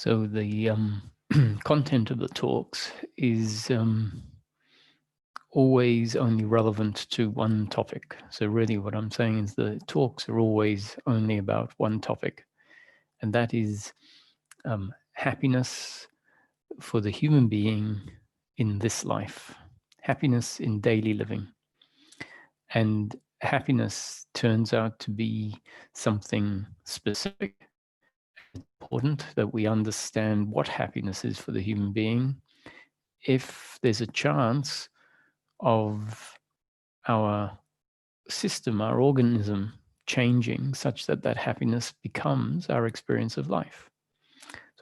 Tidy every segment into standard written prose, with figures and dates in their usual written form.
So the content of the talks is always only relevant to one topic. So really what I'm saying is the talks are always only about one topic, and that is happiness for the human being in this life, happiness in daily living. And happiness turns out to be something specific. It's important that we understand what happiness is for the human being. If there's a chance of our system, our organism changing such that that happiness becomes our experience of life.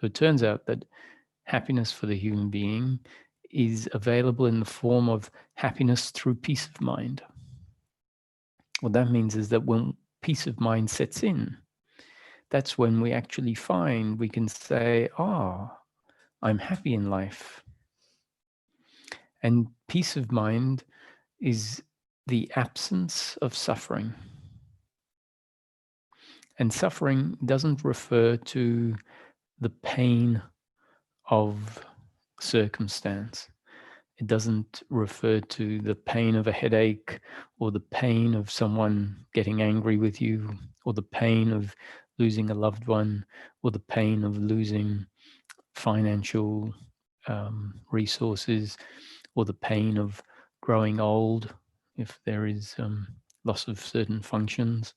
So it turns out that happiness for the human being is available in the form of happiness through peace of mind. What that means is that when peace of mind sets in, that's when we actually find we can say, I'm happy in life. And peace of mind is the absence of suffering. And suffering doesn't refer to the pain of circumstance. It doesn't refer to the pain of a headache or the pain of someone getting angry with you or the pain of losing a loved one or the pain of losing financial resources or the pain of growing old if there is loss of certain functions.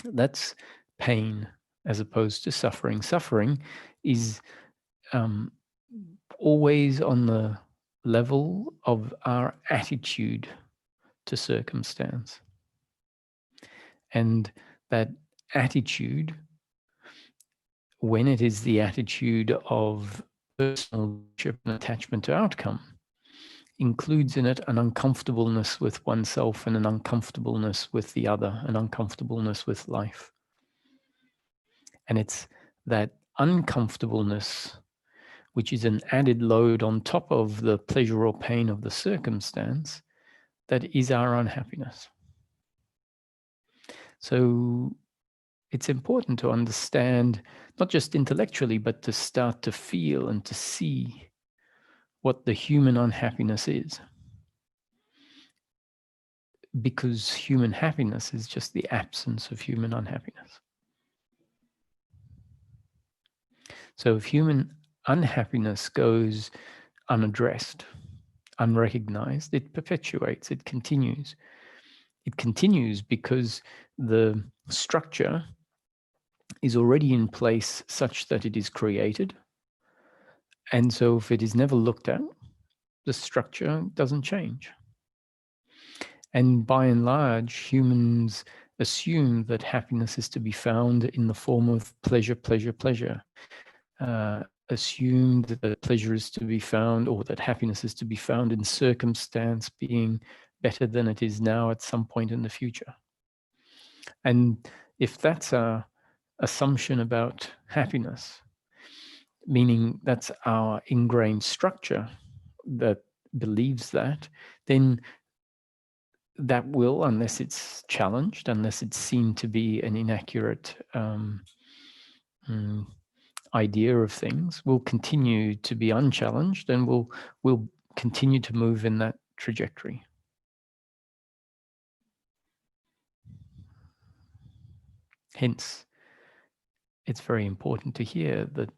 That's pain as opposed to suffering. Suffering is always on the level of our attitude to circumstance. And that attitude, when it is the attitude of personal and attachment to outcome, includes in it an uncomfortableness with oneself and an uncomfortableness with the other, an uncomfortableness with life. And it's that uncomfortableness, which is an added load on top of the pleasure or pain of the circumstance, that is our unhappiness. So it's important to understand, not just intellectually, but to start to feel and to see what the human unhappiness is. Because human happiness is just the absence of human unhappiness. So if human unhappiness goes unaddressed, unrecognized, it perpetuates, it continues. It continues because the structure is already in place such that it is created. And so if it is never looked at, the structure doesn't change. And by and large, humans assume that happiness is to be found in the form of pleasure, pleasure, pleasure. Assume that pleasure is to be found, or that happiness is to be found in circumstance being better than it is now at some point in the future. And if that's our assumption about happiness, meaning that's our ingrained structure that believes that, then that will, unless it's challenged, unless it's seen to be an inaccurate idea of things, will continue to be unchallenged and will continue to move in that trajectory. Hence, it's very important to hear that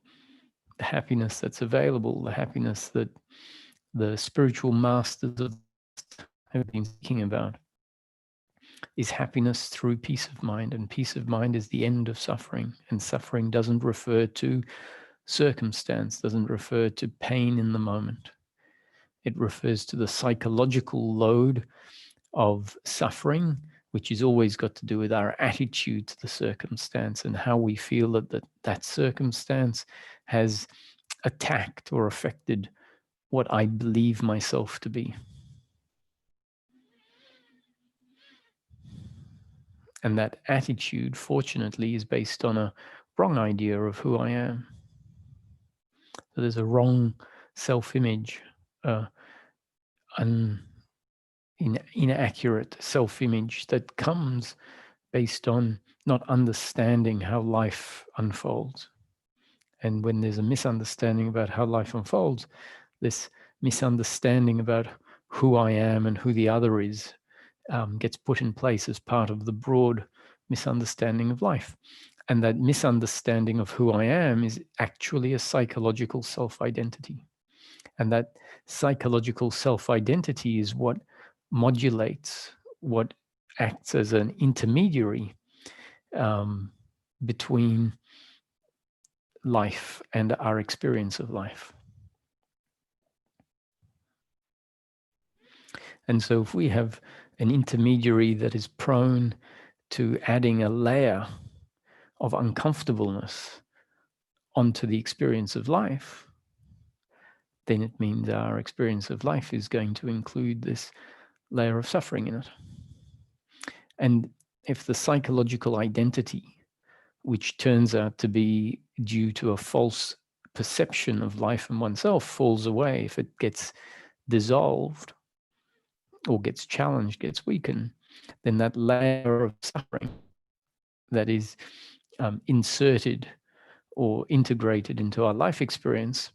the happiness that's available, the happiness that the spiritual masters have been speaking about, is happiness through peace of mind. And peace of mind is the end of suffering. And suffering doesn't refer to circumstance, doesn't refer to pain in the moment. It refers to the psychological load of suffering, which is always got to do with our attitude to the circumstance and how we feel that circumstance has attacked or affected what I believe myself to be. And that attitude, fortunately, is based on a wrong idea of who I am. So there's a wrong self-image, inaccurate self-image that comes based on not understanding how life unfolds, And when there's a misunderstanding about how life unfolds, this misunderstanding about who I am and who the other is gets put in place as part of the broad misunderstanding of life. And that misunderstanding of who I am is actually a psychological self-identity. And that psychological self-identity is what modulates, what acts as an intermediary between life and our experience of life. And so if we have an intermediary that is prone to adding a layer of uncomfortableness onto the experience of life, then it means our experience of life is going to include this layer of suffering in it. And if the psychological identity, which turns out to be due to a false perception of life and oneself, falls away, if it gets dissolved or gets challenged, gets weakened, then that layer of suffering that is inserted or integrated into our life experience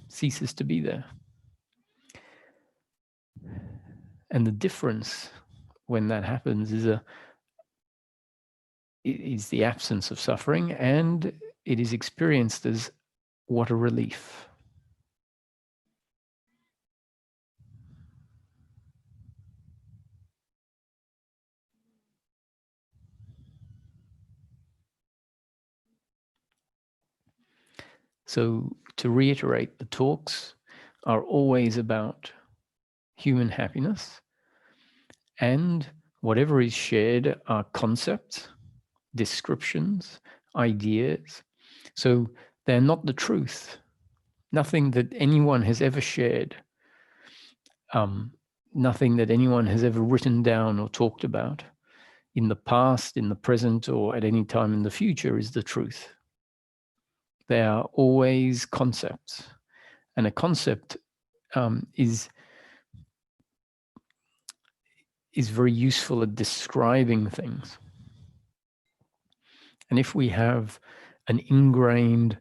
ceases to be there. And the difference when that happens is the absence of suffering, and it is experienced as what a relief. So to reiterate, the talks are always about human happiness, and whatever is shared are concepts, descriptions, ideas. So they're not the truth. Nothing that anyone has ever shared, nothing that anyone has ever written down or talked about in the past, in the present, or at any time in the future is the truth. They are always concepts. And a concept is very useful at describing things. And if we have an ingrained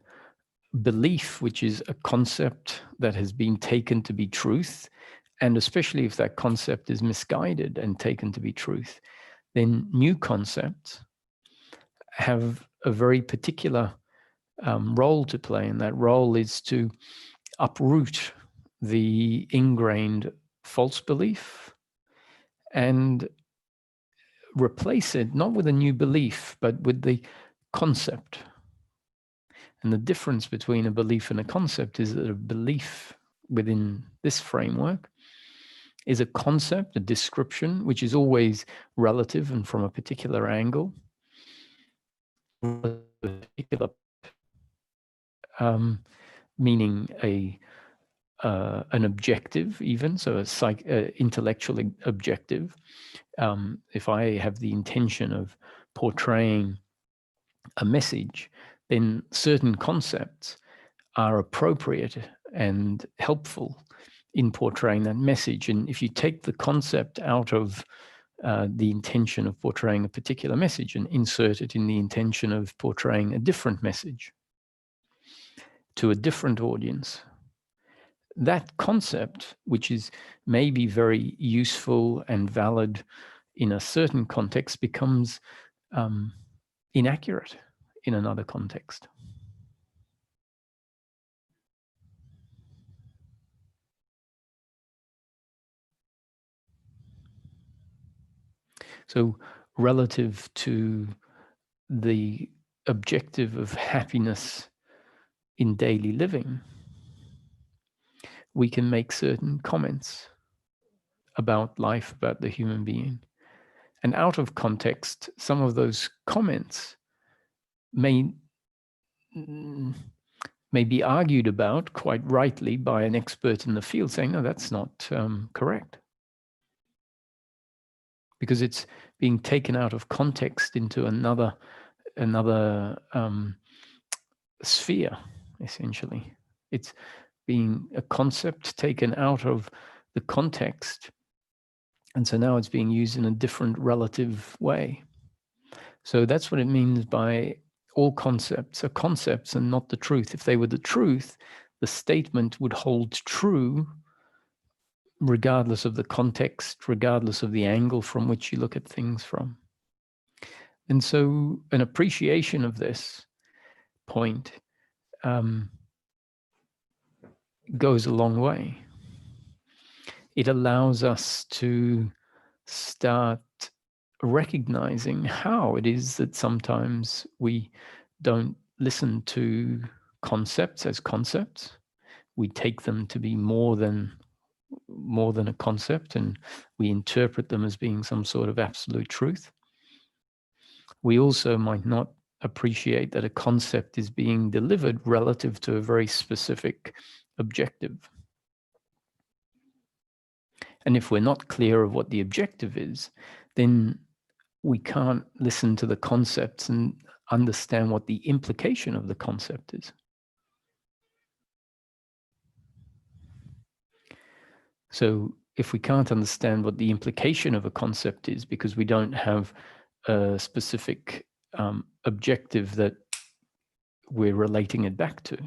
belief, which is a concept that has been taken to be truth, and especially if that concept is misguided and taken to be truth, then new concepts have a very particular role to play. And that role is to uproot the ingrained false belief and replace it not with a new belief, but with the concept. And the difference between a belief and a concept is that a belief within this framework is a concept, a description, which is always relative and from a particular angle, meaning an objective even, so a intellectual objective. If I have the intention of portraying a message, then certain concepts are appropriate and helpful in portraying that message. And if you take the concept out of the intention of portraying a particular message and insert it in the intention of portraying a different message to a different audience, that concept, which is maybe very useful and valid in a certain context, becomes inaccurate in another context. So relative to the objective of happiness in daily living, we can make certain comments about life, about the human being. And out of context, some of those comments may be argued about quite rightly by an expert in the field, saying, no, that's not correct. Because it's being taken out of context into another sphere, essentially. It's being a concept taken out of the context. And so now it's being used in a different relative way. So that's what it means by all concepts are concepts and not the truth. If they were the truth, the statement would hold true regardless of the context, regardless of the angle from which you look at things from. And so an appreciation of this point goes a long way. It allows us to start recognizing how it is that sometimes we don't listen to concepts as concepts. We take them to be more than a concept, and we interpret them as being some sort of absolute truth. We also might not appreciate that a concept is being delivered relative to a very specific objective. And if we're not clear of what the objective is, then we can't listen to the concepts and understand what the implication of the concept is. So if we can't understand what the implication of a concept is because we don't have a specific objective that we're relating it back to,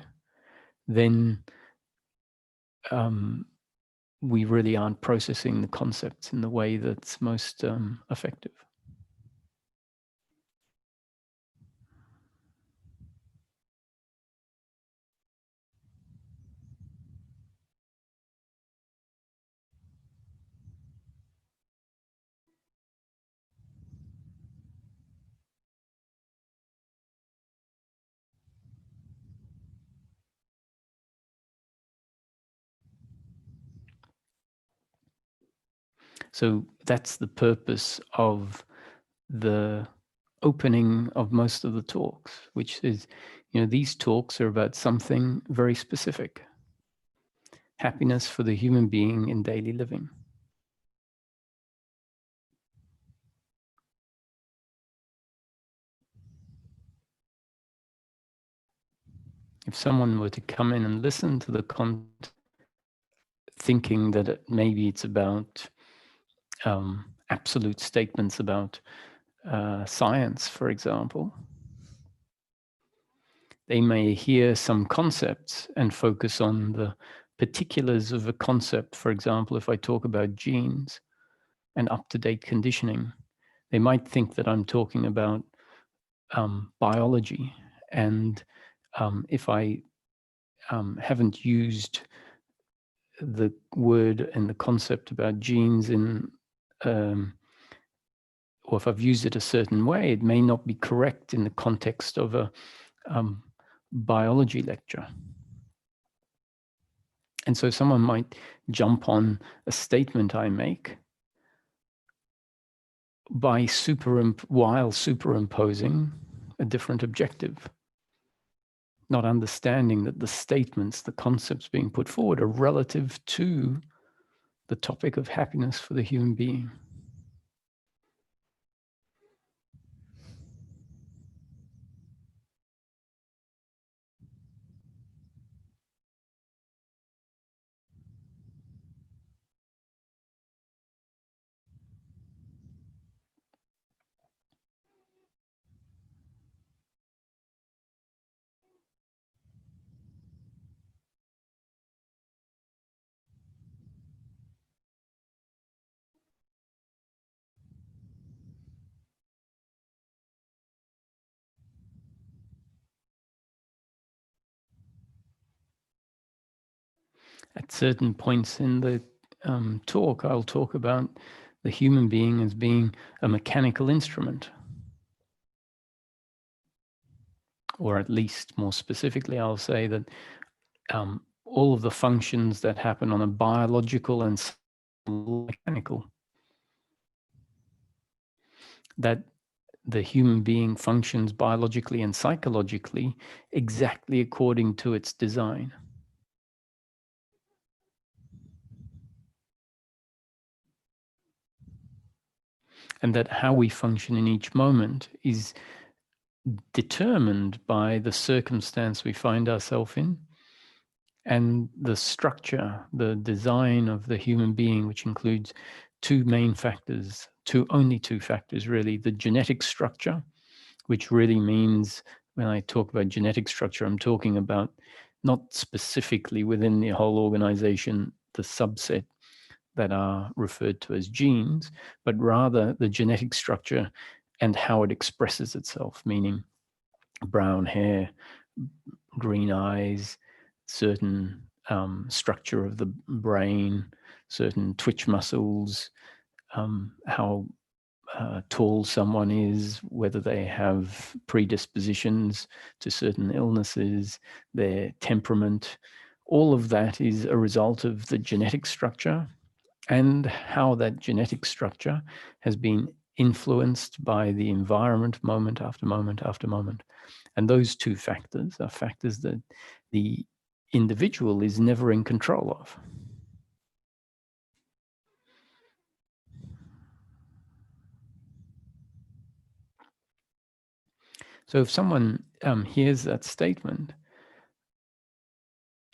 then we really aren't processing the concepts in the way that's most effective. So that's the purpose of the opening of most of the talks, which is, these talks are about something very specific. Happiness for the human being in daily living. If someone were to come in and listen to the content, thinking that maybe it's about absolute statements about science, for example, they may hear some concepts and focus on the particulars of a concept. For example, if I talk about genes and up-to-date conditioning, they might think that I'm talking about biology. And if I haven't used the word and the concept about genes in, or if I've used it a certain way, it may not be correct in the context of a biology lecture. And so someone might jump on a statement I make while superimposing a different objective, not understanding that the statements, the concepts being put forward are relative to the topic of happiness for the human being. At certain points in the talk, I'll talk about the human being as being a mechanical instrument. Or at least more specifically, I'll say that all of the functions that happen on a biological and mechanical, that the human being functions biologically and psychologically exactly according to its design. And that how we function in each moment is determined by the circumstance we find ourselves in and the structure, the design of the human being, which includes two main factors, only two factors really: the genetic structure, which really means when I talk about genetic structure, I'm talking about not specifically within the whole organization, the subset that are referred to as genes, but rather the genetic structure and how it expresses itself, meaning brown hair, green eyes, certain structure of the brain, certain twitch muscles, how tall someone is, whether they have predispositions to certain illnesses, their temperament. All of that is a result of the genetic structure and how that genetic structure has been influenced by the environment moment after moment after moment. And those two factors are factors that the individual is never in control of. So if someone hears that statement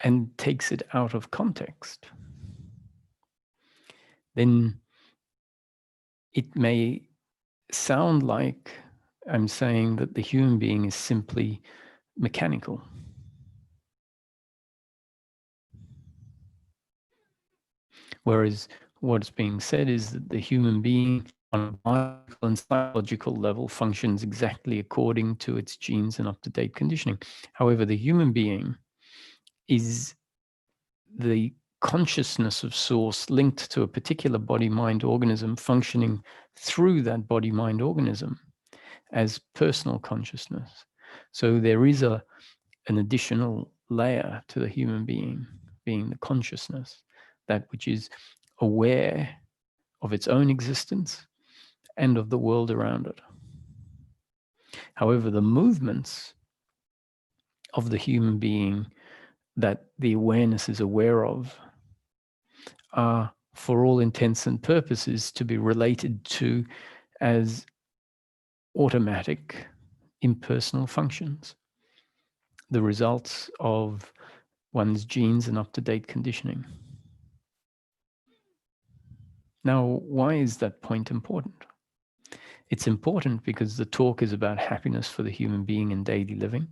and takes it out of context, then it may sound like I'm saying that the human being is simply mechanical. Whereas what's being said is that the human being on a biological and psychological level functions exactly according to its genes and up-to-date conditioning. However, the human being is the consciousness of source linked to a particular body-mind organism functioning through that body-mind organism as personal consciousness. So there is an additional layer to the human being the consciousness, that which is aware of its own existence and of the world around it. However, the movements of the human being that the awareness is aware of are, for all intents and purposes, to be related to as automatic, impersonal functions, the results of one's genes and up-to-date conditioning. Now, why is that point important? It's important because the talk is about happiness for the human being in daily living.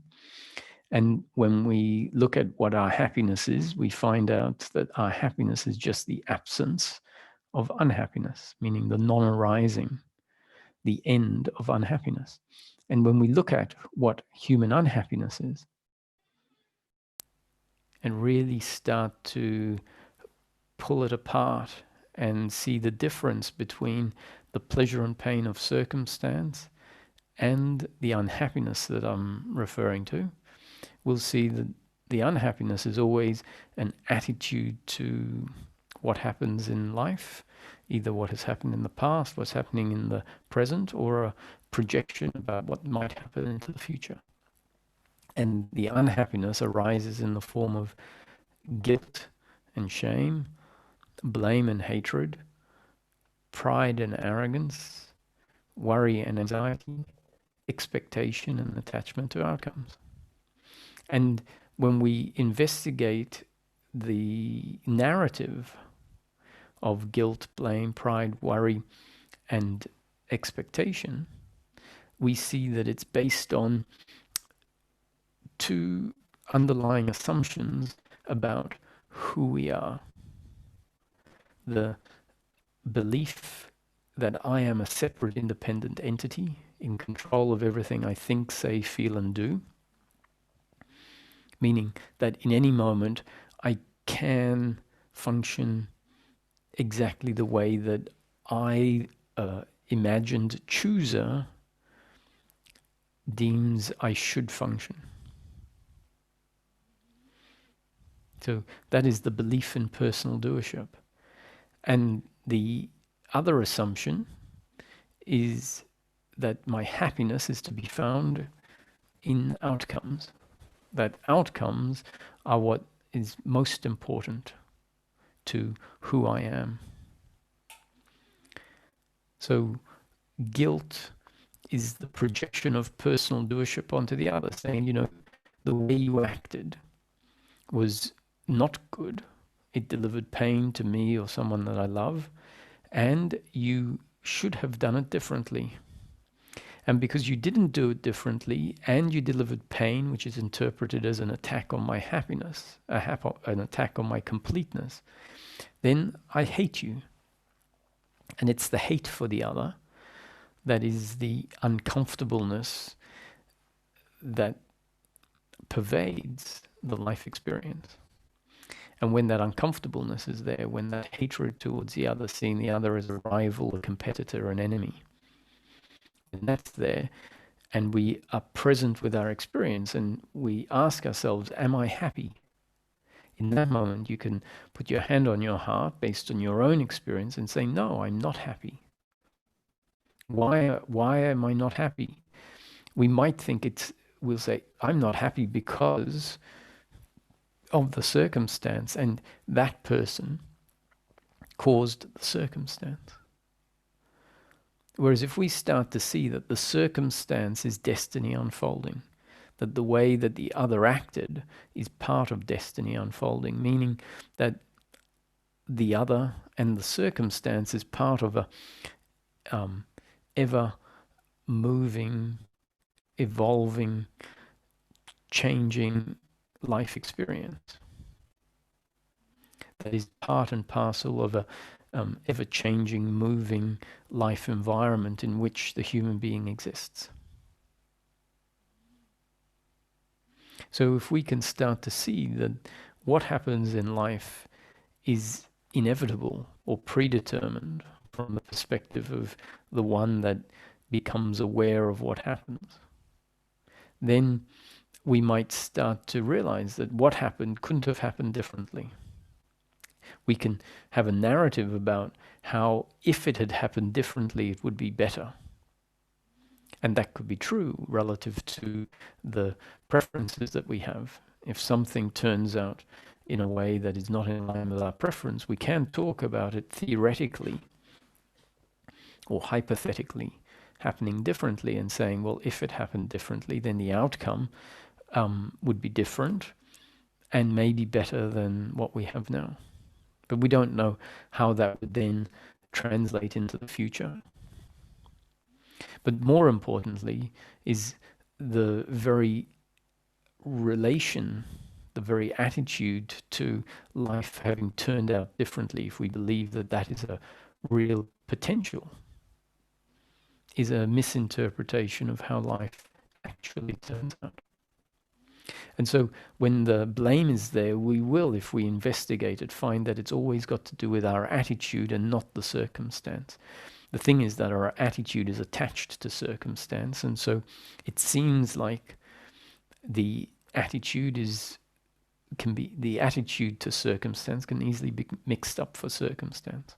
And when we look at what our happiness is, we find out that our happiness is just the absence of unhappiness, meaning the non-arising, the end of unhappiness. And when we look at what human unhappiness is and really start to pull it apart and see the difference between the pleasure and pain of circumstance and the unhappiness that I'm referring to, we'll see that the unhappiness is always an attitude to what happens in life, either what has happened in the past, what's happening in the present, or a projection about what might happen into the future. And the unhappiness arises in the form of guilt and shame, blame and hatred, pride and arrogance, worry and anxiety, expectation and attachment to outcomes. And when we investigate the narrative of guilt, blame, pride, worry, and expectation, we see that it's based on two underlying assumptions about who we are. The belief that I am a separate, independent entity in control of everything I think, say, feel, and do, meaning that in any moment I can function exactly the way that I, imagined chooser, deems I should function. So that is the belief in personal doership. And the other assumption is that my happiness is to be found in outcomes, that outcomes are what is most important to who I am. So guilt is the projection of personal doership onto the other, saying, the way you acted was not good. It delivered pain to me or someone that I love, and you should have done it differently. And because you didn't do it differently and you delivered pain, which is interpreted as an attack on my happiness, an attack on my completeness, then I hate you. And it's the hate for the other that is the uncomfortableness that pervades the life experience. And when that uncomfortableness is there, when that hatred towards the other, seeing the other as a rival, a competitor, an enemy, when that's there, and we are present with our experience and we ask ourselves, am I happy? In that moment, you can put your hand on your heart based on your own experience and say, no, I'm not happy. Why am I not happy? We might think we'll say, I'm not happy because of the circumstance, and that person caused the circumstance. Whereas if we start to see that the circumstance is destiny unfolding, that the way that the other acted is part of destiny unfolding, meaning that the other and the circumstance is part of a ever moving, evolving, changing life experience that is part and parcel of a ever-changing, moving life environment in which the human being exists. So if we can start to see that what happens in life is inevitable or predetermined from the perspective of the one that becomes aware of what happens, then we might start to realize that what happened couldn't have happened differently. We can have a narrative about how, if it had happened differently, it would be better. And that could be true relative to the preferences that we have. If something turns out in a way that is not in line with our preference, we can talk about it theoretically or hypothetically happening differently and saying, well, if it happened differently, then the outcome would be different and maybe better than what we have now. But we don't know how that would then translate into the future. But more importantly is the very relation, the very attitude to life having turned out differently, if we believe that that is a real potential, is a misinterpretation of how life actually turns out. And so when the blame is there, we will, if we investigate it, find that it's always got to do with our attitude and not the circumstance. The thing is that our attitude is attached to circumstance, and so it seems like the attitude to circumstance can easily be mixed up for circumstance.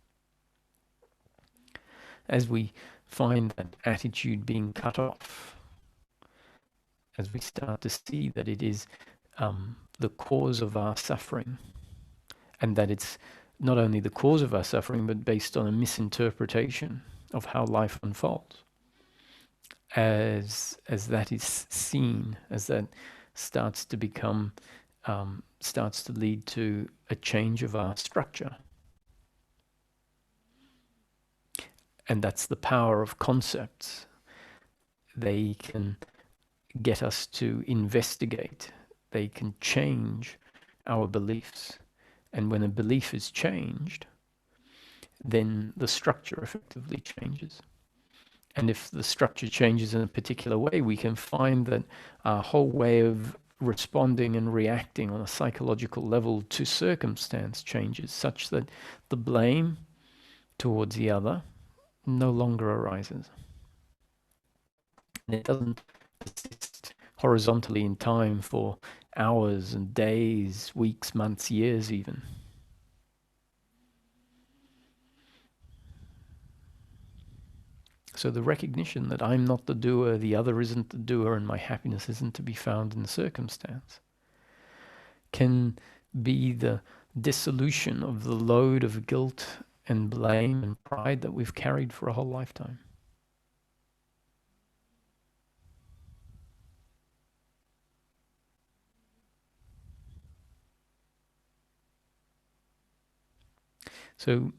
As we find that attitude being cut off, as we start to see that it is the cause of our suffering, and that it's not only the cause of our suffering, but based on a misinterpretation of how life unfolds. As that is seen, as that starts to become, starts to lead to a change of our structure. And that's the power of concepts. They can get us to investigate. They can change our beliefs. And when a belief is changed, then the structure effectively changes. And if the structure changes in a particular way, we can find that our whole way of responding and reacting on a psychological level to circumstance changes, such that the blame towards the other no longer arises. And it doesn't persist horizontally in time for hours and days, weeks, months, years even. So the recognition that I'm not the doer, the other isn't the doer, and my happiness isn't to be found in the circumstance can be the dissolution of the load of guilt and blame and pride that we've carried for a whole lifetime. So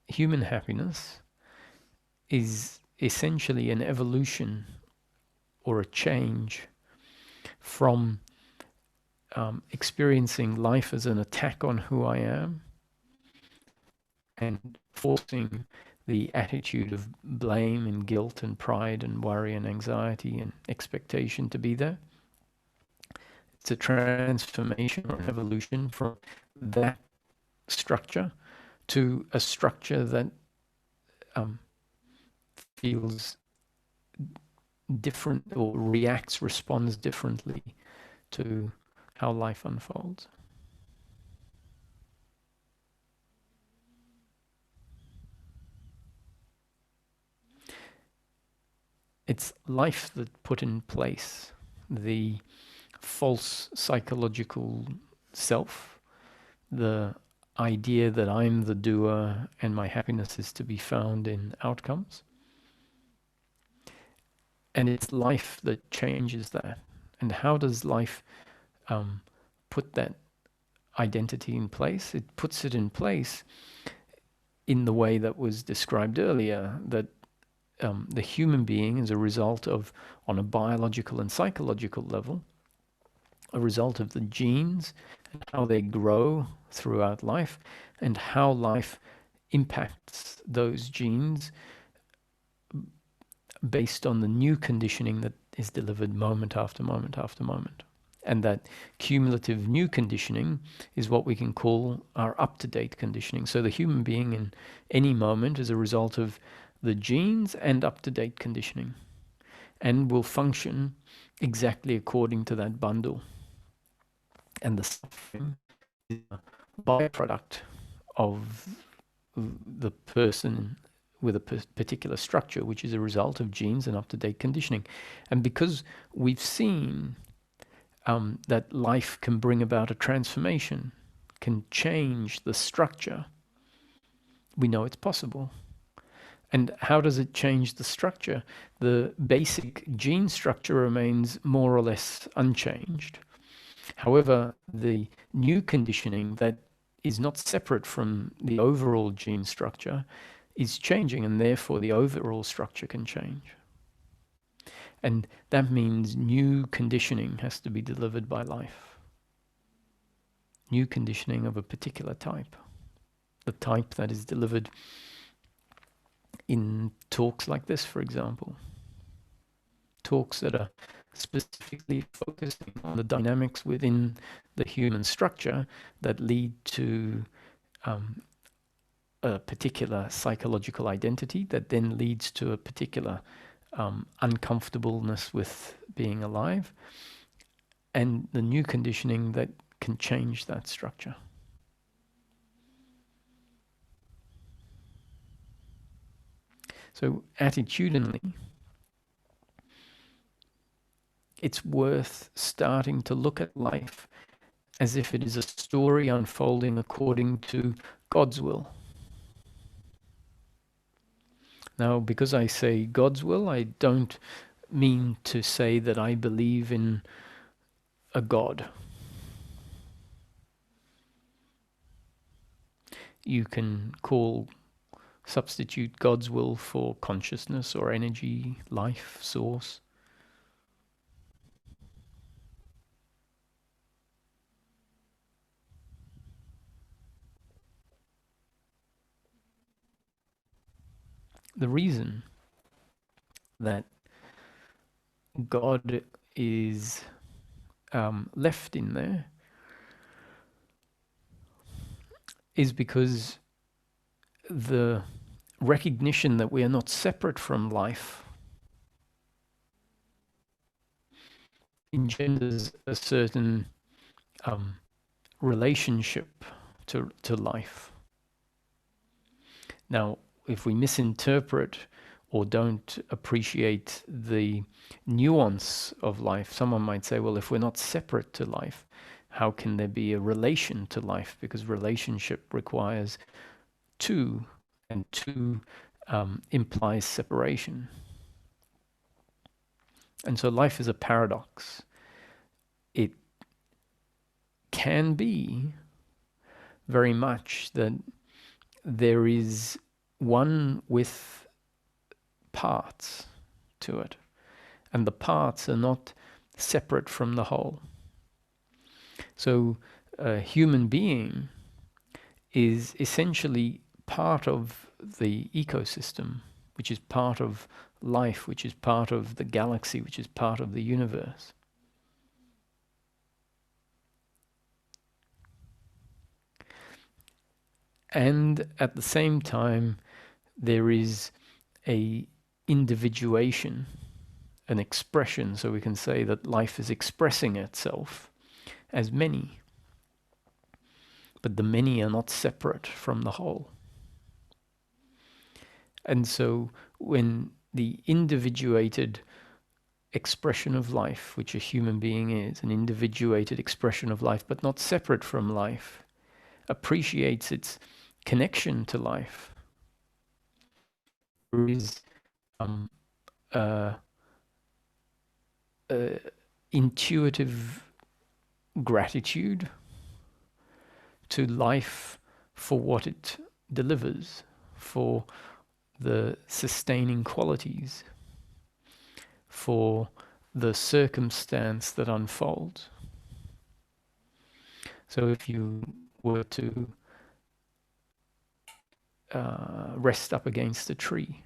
human happiness is essentially an evolution or a change from experiencing life as an attack on who I am and forcing the attitude of blame and guilt and pride and worry and anxiety and expectation to be there. It's a transformation or an evolution from that structure to a structure that feels different or responds differently to how life unfolds. It's life that put in place the false psychological self, the idea that I'm the doer and my happiness is to be found in outcomes. And it's life that changes that. And how does life put that identity in place? It puts it in place in the way that was described earlier, that the human being is a result of, on a biological and psychological level, a result of the genes and how they grow throughout life and how life impacts those genes based on the new conditioning that is delivered moment after moment after moment. And that cumulative new conditioning is what we can call our up-to-date conditioning. So the human being in any moment is a result of the genes and up-to-date conditioning and will function exactly according to that bundle. And the suffering is a byproduct of the person with a particular structure, which is a result of genes and up-to-date conditioning. And because we've seen that life can bring about a transformation, can change the structure, we know it's possible. And how does it change the structure? The basic gene structure remains more or less unchanged. However, the new conditioning that is not separate from the overall gene structure is changing, and therefore the overall structure can change. And that means new conditioning has to be delivered by life. New conditioning of a particular type. The type that is delivered in talks like this, for example. Talks that are specifically focusing on the dynamics within the human structure that lead to a particular psychological identity that then leads to a particular uncomfortableness with being alive, and the new conditioning that can change that structure. So attitudinally, it's worth starting to look at life as if it is a story unfolding according to God's will. Now, because I say God's will, I don't mean to say that I believe in a God. You can substitute God's will for consciousness or energy, life, source. The reason that God is left in there is because the recognition that we are not separate from life engenders a certain relationship to life. Now, if we misinterpret or don't appreciate the nuance of life, someone might say, well, if we're not separate to life, how can there be a relation to life? Because relationship requires two, and two implies separation. And so life is a paradox. It can be very much that there is one with parts to it, and the parts are not separate from the whole. So a human being is essentially part of the ecosystem, which is part of life, which is part of the galaxy, which is part of the universe. And at the same time, there is a individuation, an expression, so we can say that life is expressing itself as many, but the many are not separate from the whole. And so when the individuated expression of life, which a human being is, an individuated expression of life, but not separate from life, appreciates its connection to life, there is intuitive gratitude to life for what it delivers, for the sustaining qualities, for the circumstance that unfolds. So if you were to rest up against a tree,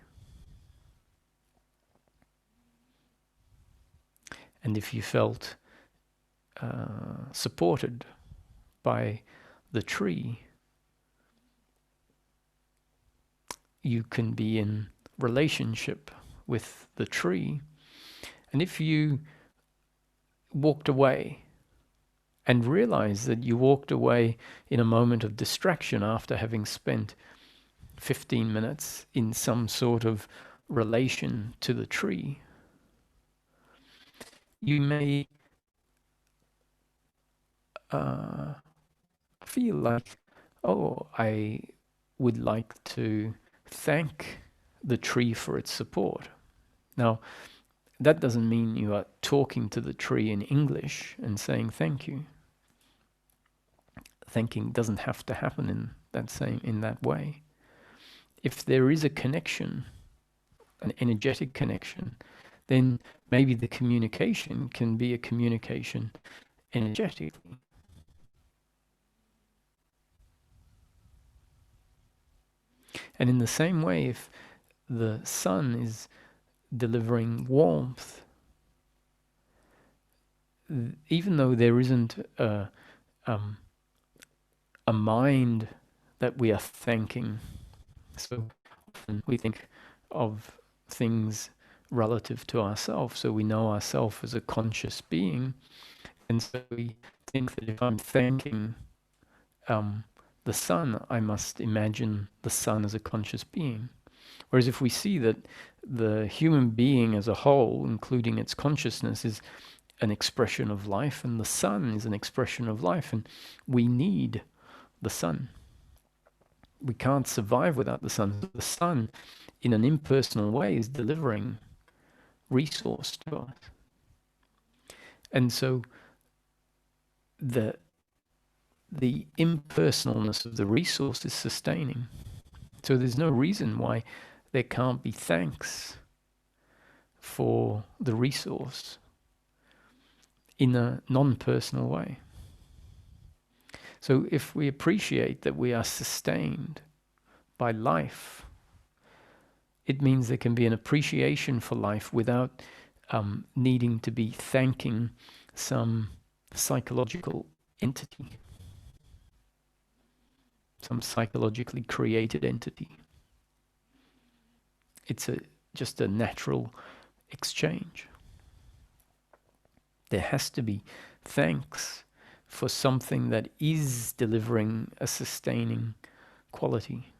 and if you felt supported by the tree, you can be in relationship with the tree. And if you walked away and realized that you walked away in a moment of distraction after having spent 15 minutes in some sort of relation to the tree, you may feel like, oh, I would like to thank the tree for its support. Now, that doesn't mean you are talking to the tree in English and saying thank you. Thanking doesn't have to happen in that way. If there is a connection, an energetic connection, then maybe the communication can be a communication energetically. And in the same way, if the sun is delivering warmth, even though there isn't a mind that we are thanking, so often we think of things relative to ourselves, so we know ourselves as a conscious being, and so we think that if I'm thanking the sun, I must imagine the sun as a conscious being. Whereas if we see that the human being as a whole, including its consciousness, is an expression of life, and the sun is an expression of life, and we need the sun. We can't survive without the sun. The sun, in an impersonal way, is delivering resource to us. And so the impersonalness of the resource is sustaining. So there's no reason why there can't be thanks for the resource in a non-personal way. So if we appreciate that we are sustained by life, it means there can be an appreciation for life without needing to be thanking some psychological entity, some psychologically created entity. It's just a natural exchange. There has to be thanks for something that is delivering a sustaining quality.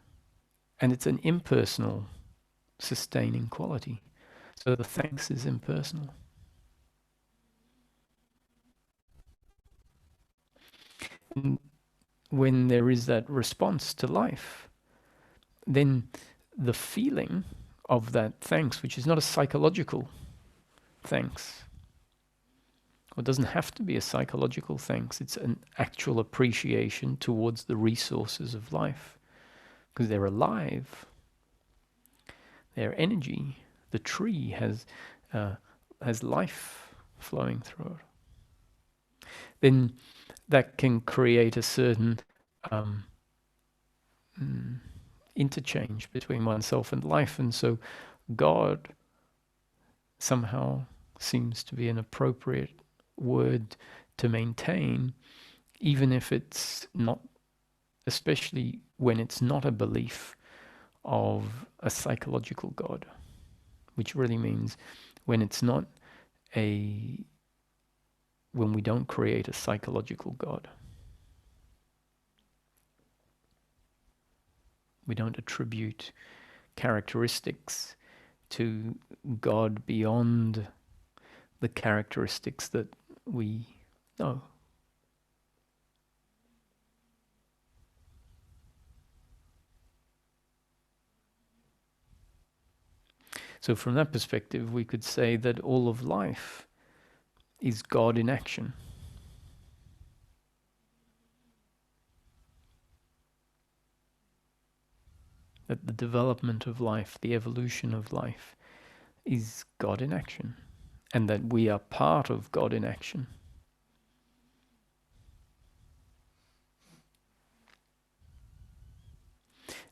And it's an impersonal sustaining quality. So the thanks is impersonal. And when there is that response to life, then the feeling of that thanks, which is not a psychological thanks, it doesn't have to be a psychological thanks, it's an actual appreciation towards the resources of life, because they're alive, they're energy. The tree has has life flowing through it, then that can create a certain interchange between oneself and life. And so God somehow seems to be an appropriate word to maintain, even if it's not, especially when it's not a belief of a psychological God, which really means when it's not when we don't create a psychological God. We don't attribute characteristics to God beyond the characteristics that we know. So from that perspective, we could say that all of life is God in action. That the development of life, the evolution of life, is God in action. And that we are part of God in action.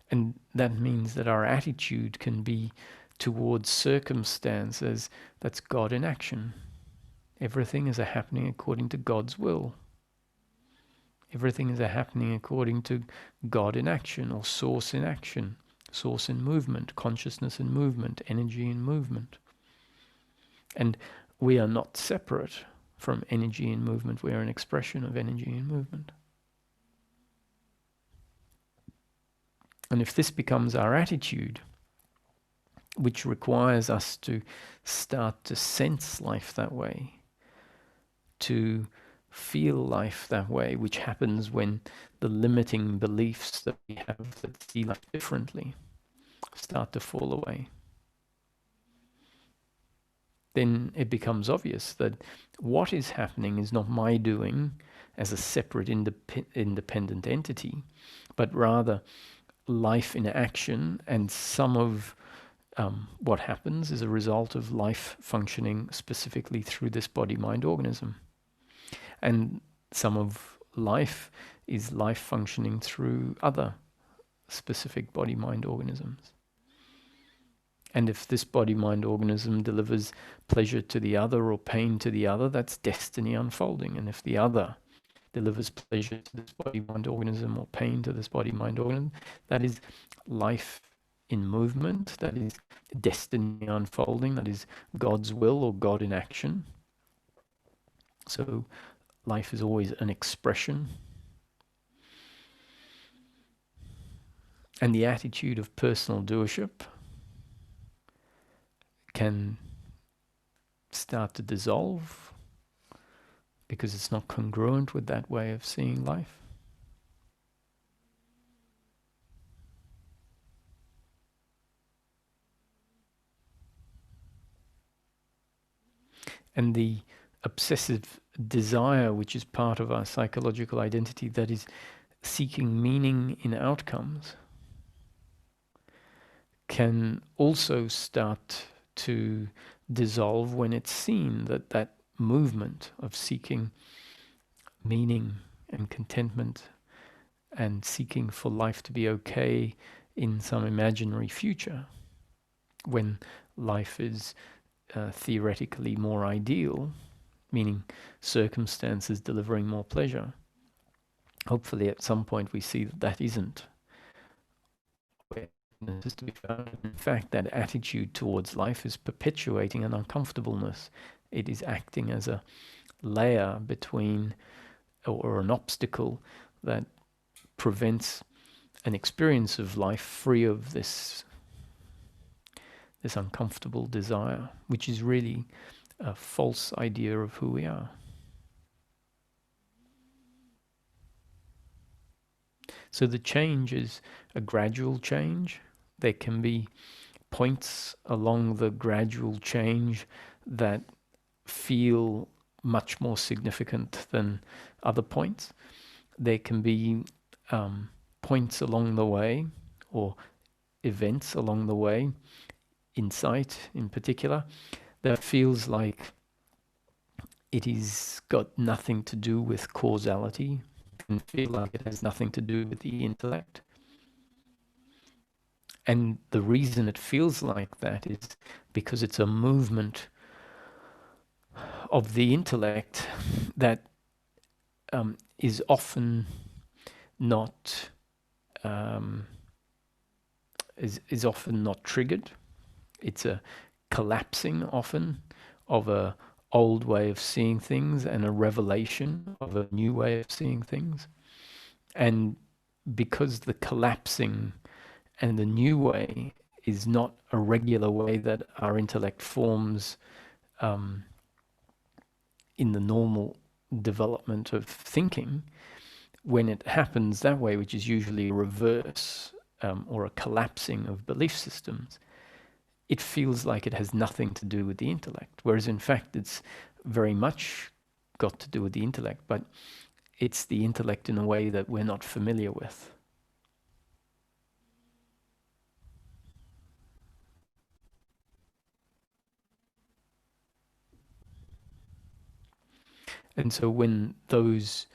And that means that our attitude can be towards circumstances that's God in action. Everything is happening according to God's will. Everything is happening according to God in action, or source in action, source in movement, consciousness in movement, energy in movement. And we are not separate from energy in movement. We are an expression of energy in movement. And if this becomes our attitude, which requires us to start to sense life that way, to feel life that way, which happens when the limiting beliefs that we have that see life differently start to fall away, then it becomes obvious that what is happening is not my doing as a separate independent entity, but rather life in action, and some of what happens is a result of life functioning specifically through this body-mind organism. And some of life is life functioning through other specific body-mind organisms. And if this body-mind organism delivers pleasure to the other or pain to the other, that's destiny unfolding. And if the other delivers pleasure to this body-mind organism or pain to this body-mind organism, that is life in movement, that is destiny unfolding, that is God's will or God in action. So life is always an expression. And the attitude of personal doership can start to dissolve because it's not congruent with that way of seeing life. And the obsessive desire, which is part of our psychological identity, that is seeking meaning in outcomes, can also start to dissolve when it's seen that that movement of seeking meaning and contentment and seeking for life to be okay in some imaginary future, when life is theoretically more ideal, meaning circumstances delivering more pleasure. Hopefully at some point we see that that isn't where happiness is to be found. In fact, that attitude towards life is perpetuating an uncomfortableness. It is acting as a layer between, or an obstacle that prevents an experience of life free of this uncomfortable desire, which is really a false idea of who we are. So the change is a gradual change. There can be points along the gradual change that feel much more significant than other points. There can be points along the way, or events along the way, insight in particular, that feels like it is got nothing to do with causality, and feel like it has nothing to do with the intellect. And the reason it feels like that is because it's a movement of the intellect that is often not is often not triggered. It's a collapsing often of a old way of seeing things and a revelation of a new way of seeing things. And because the collapsing and the new way is not a regular way that our intellect forms in the normal development of thinking, when it happens that way, which is usually a reverse or a collapsing of belief systems, it feels like it has nothing to do with the intellect, whereas in fact it's very much got to do with the intellect, but it's the intellect in a way that we're not familiar with. And so when those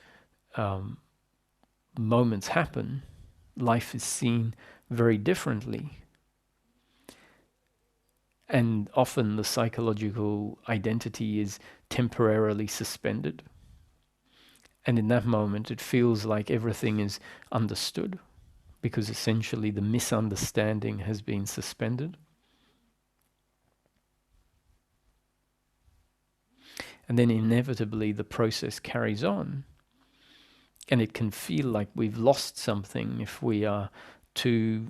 moments happen, life is seen very differently. And often the psychological identity is temporarily suspended. And in that moment, it feels like everything is understood, because essentially the misunderstanding has been suspended. And then inevitably the process carries on. And it can feel like we've lost something if we are too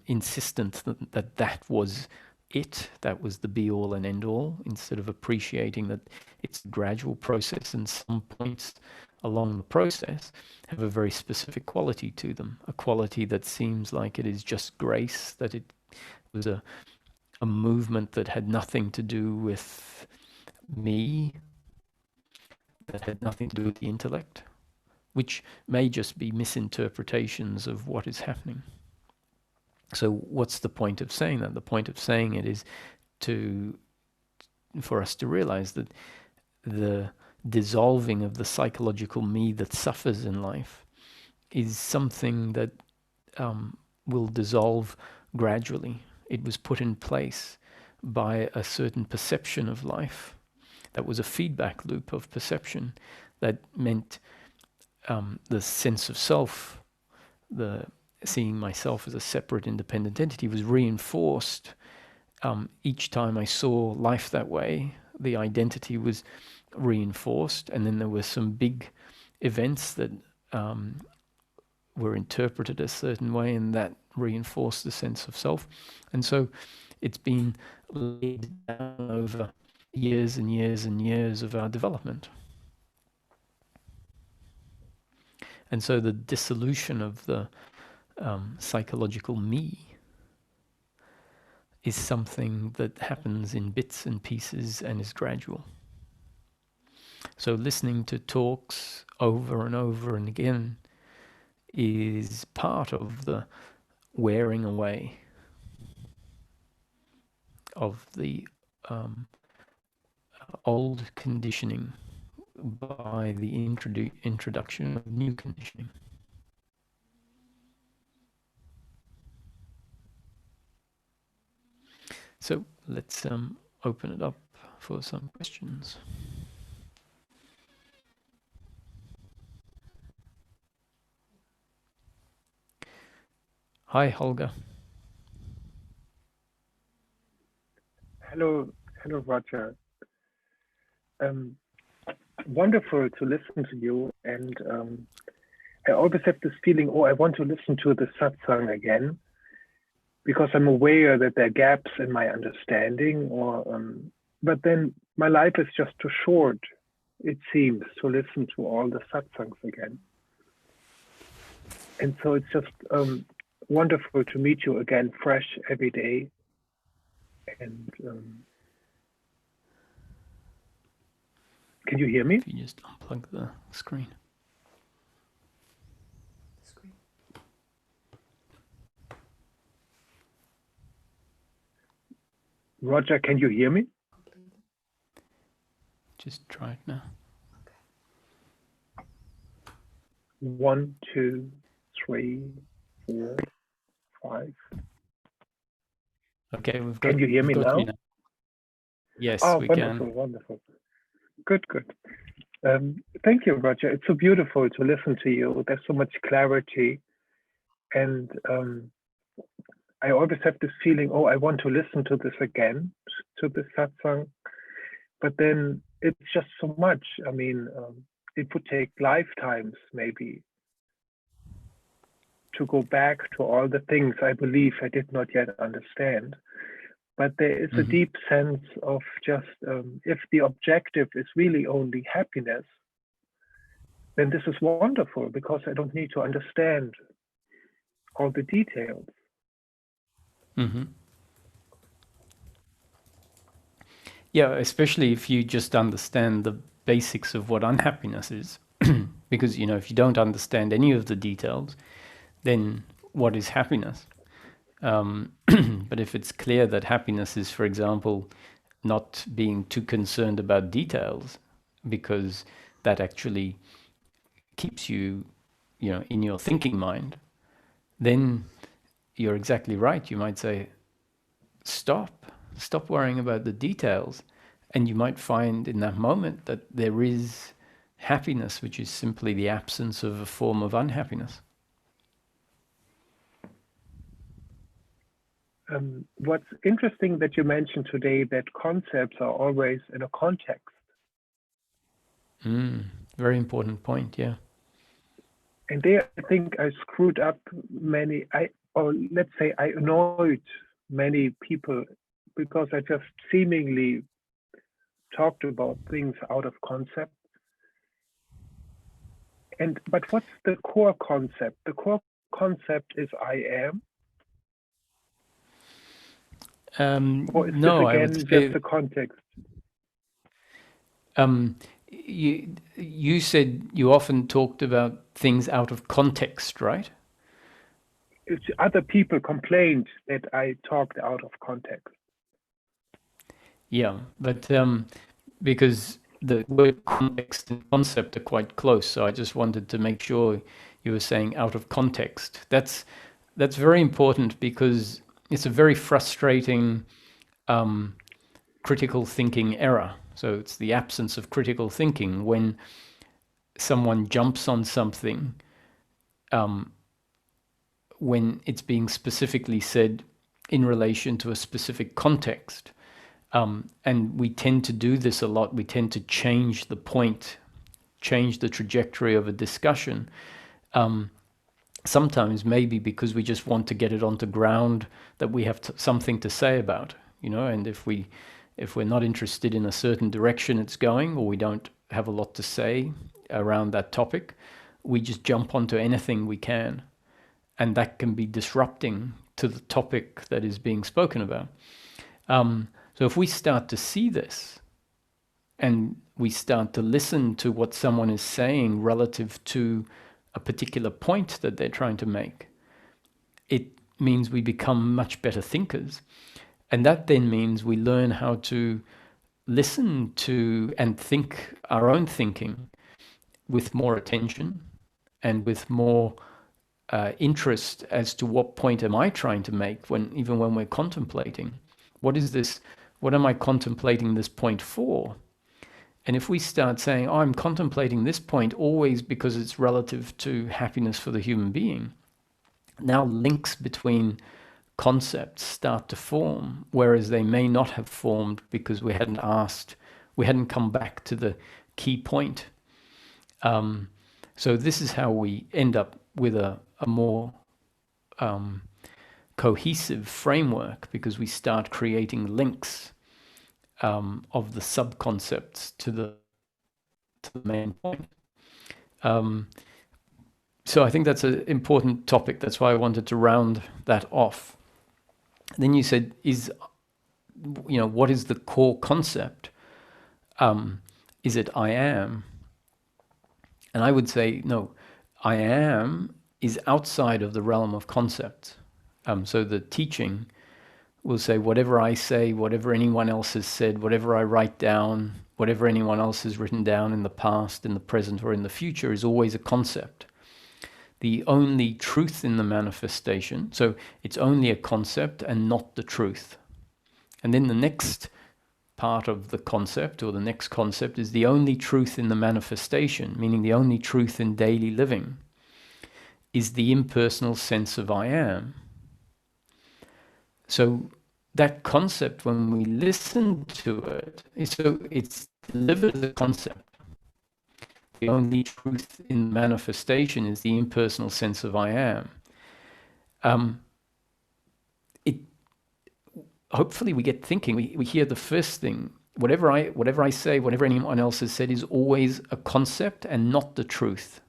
insistent that that was it, that was the be all and end all, instead of appreciating that it's a gradual process, and some points along the process have a very specific quality to them, a quality that seems like it is just grace, that it was a movement that had nothing to do with me, that had nothing to do with the intellect, which may just be misinterpretations of what is happening. So what's the point of saying that? The point of saying it is for us to realize that the dissolving of the psychological me that suffers in life is something that will dissolve gradually. It was put in place by a certain perception of life that was a feedback loop of perception that meant the sense of self, the seeing myself as a separate independent entity, was reinforced each time I saw life that way. The identity was reinforced, and then there were some big events that were interpreted a certain way, and that reinforced the sense of self. And so it's been laid down over years and years and years of our development. And so the dissolution of the psychological me is something that happens in bits and pieces and is gradual. So listening to talks over and over and again is part of the wearing away of the old conditioning by the introduction of new conditioning. So let's open it up for some questions. Hi, Holger. Hello, Roger. Wonderful to listen to you, and I always have this feeling, I want to listen to the Satsang again, because I'm aware that there are gaps in my understanding, but then my life is just too short, it seems, to listen to all the Satsangs again. And so it's just wonderful to meet you again, fresh every day. And can you hear me? If you just unplug the screen. Roger, can you hear me? just try it now. 1, 2, 3, 4, 5. Okay, Can you hear me now? Yes, oh, we wonderful, can. Wonderful. Good. Thank you, Roger. It's so beautiful to listen to you. There's so much clarity. And I always have this feeling, I want to listen to this again, to this satsang. But then it's just so much. I mean, it would take lifetimes maybe to go back to all the things I believe I did not yet understand. But there is a deep sense of just, if the objective is really only happiness, then this is wonderful because I don't need to understand all the details. Yeah, especially if you just understand the basics of what unhappiness is. Because, if you don't understand any of the details, then what is happiness? But if it's clear that happiness is, for example, not being too concerned about details, because that actually keeps you, in your thinking mind, then you're exactly right. You might say, stop worrying about the details. And you might find in that moment that there is happiness, which is simply the absence of a form of unhappiness. What's interesting that you mentioned today that concepts are always in a context. Very important point, yeah. And there, I think I screwed up let's say I annoyed many people because I just seemingly talked about things out of concept. But what's the core concept? The core concept is I am. Or is no, this again I would say, just the context? You said you often talked about things out of context, right? Other people complained that I talked out of context. Yeah, but because the word context and concept are quite close, so I just wanted to make sure you were saying out of context. That's very important because it's a very frustrating critical thinking error. So it's the absence of critical thinking when someone jumps on something when it's being specifically said in relation to a specific context. And we tend to do this a lot. We tend to change the point, change the trajectory of a discussion. Sometimes maybe because we just want to get it onto ground that we have something to say about, and if we're not interested in a certain direction it's going, or we don't have a lot to say around that topic, we just jump onto anything we can. And that can be disrupting to the topic that is being spoken about. So if we start to see this and we start to listen to what someone is saying relative to a particular point that they're trying to make, it means we become much better thinkers. And that then means we learn how to listen to and think our own thinking with more attention and with more interest as to what point am I trying to make even when we're contemplating. What am I contemplating this point for? And if we start saying, I'm contemplating this point always because it's relative to happiness for the human being, now links between concepts start to form, whereas they may not have formed because we hadn't come back to the key point. So this is how we end up with a more cohesive framework, because we start creating links of the sub-concepts to the main point. So I think that's an important topic. That's why I wanted to round that off. Then you said, what is the core concept? Is it I am? And I would say, no, I am is outside of the realm of concept. So the teaching will say, whatever I say, whatever anyone else has said, whatever I write down, whatever anyone else has written down in the past, in the present, or in the future is always a concept. The only truth in the manifestation, so it's only a concept and not the truth. And then the next part of the concept, or the next concept, is the only truth in the manifestation, meaning the only truth in daily living, is the impersonal sense of I am. So that concept, when we listen to it, it's delivered as a concept. The only truth in manifestation is the impersonal sense of I am. Hopefully we get thinking, we hear the first thing, whatever I say, whatever anyone else has said is always a concept and not the truth.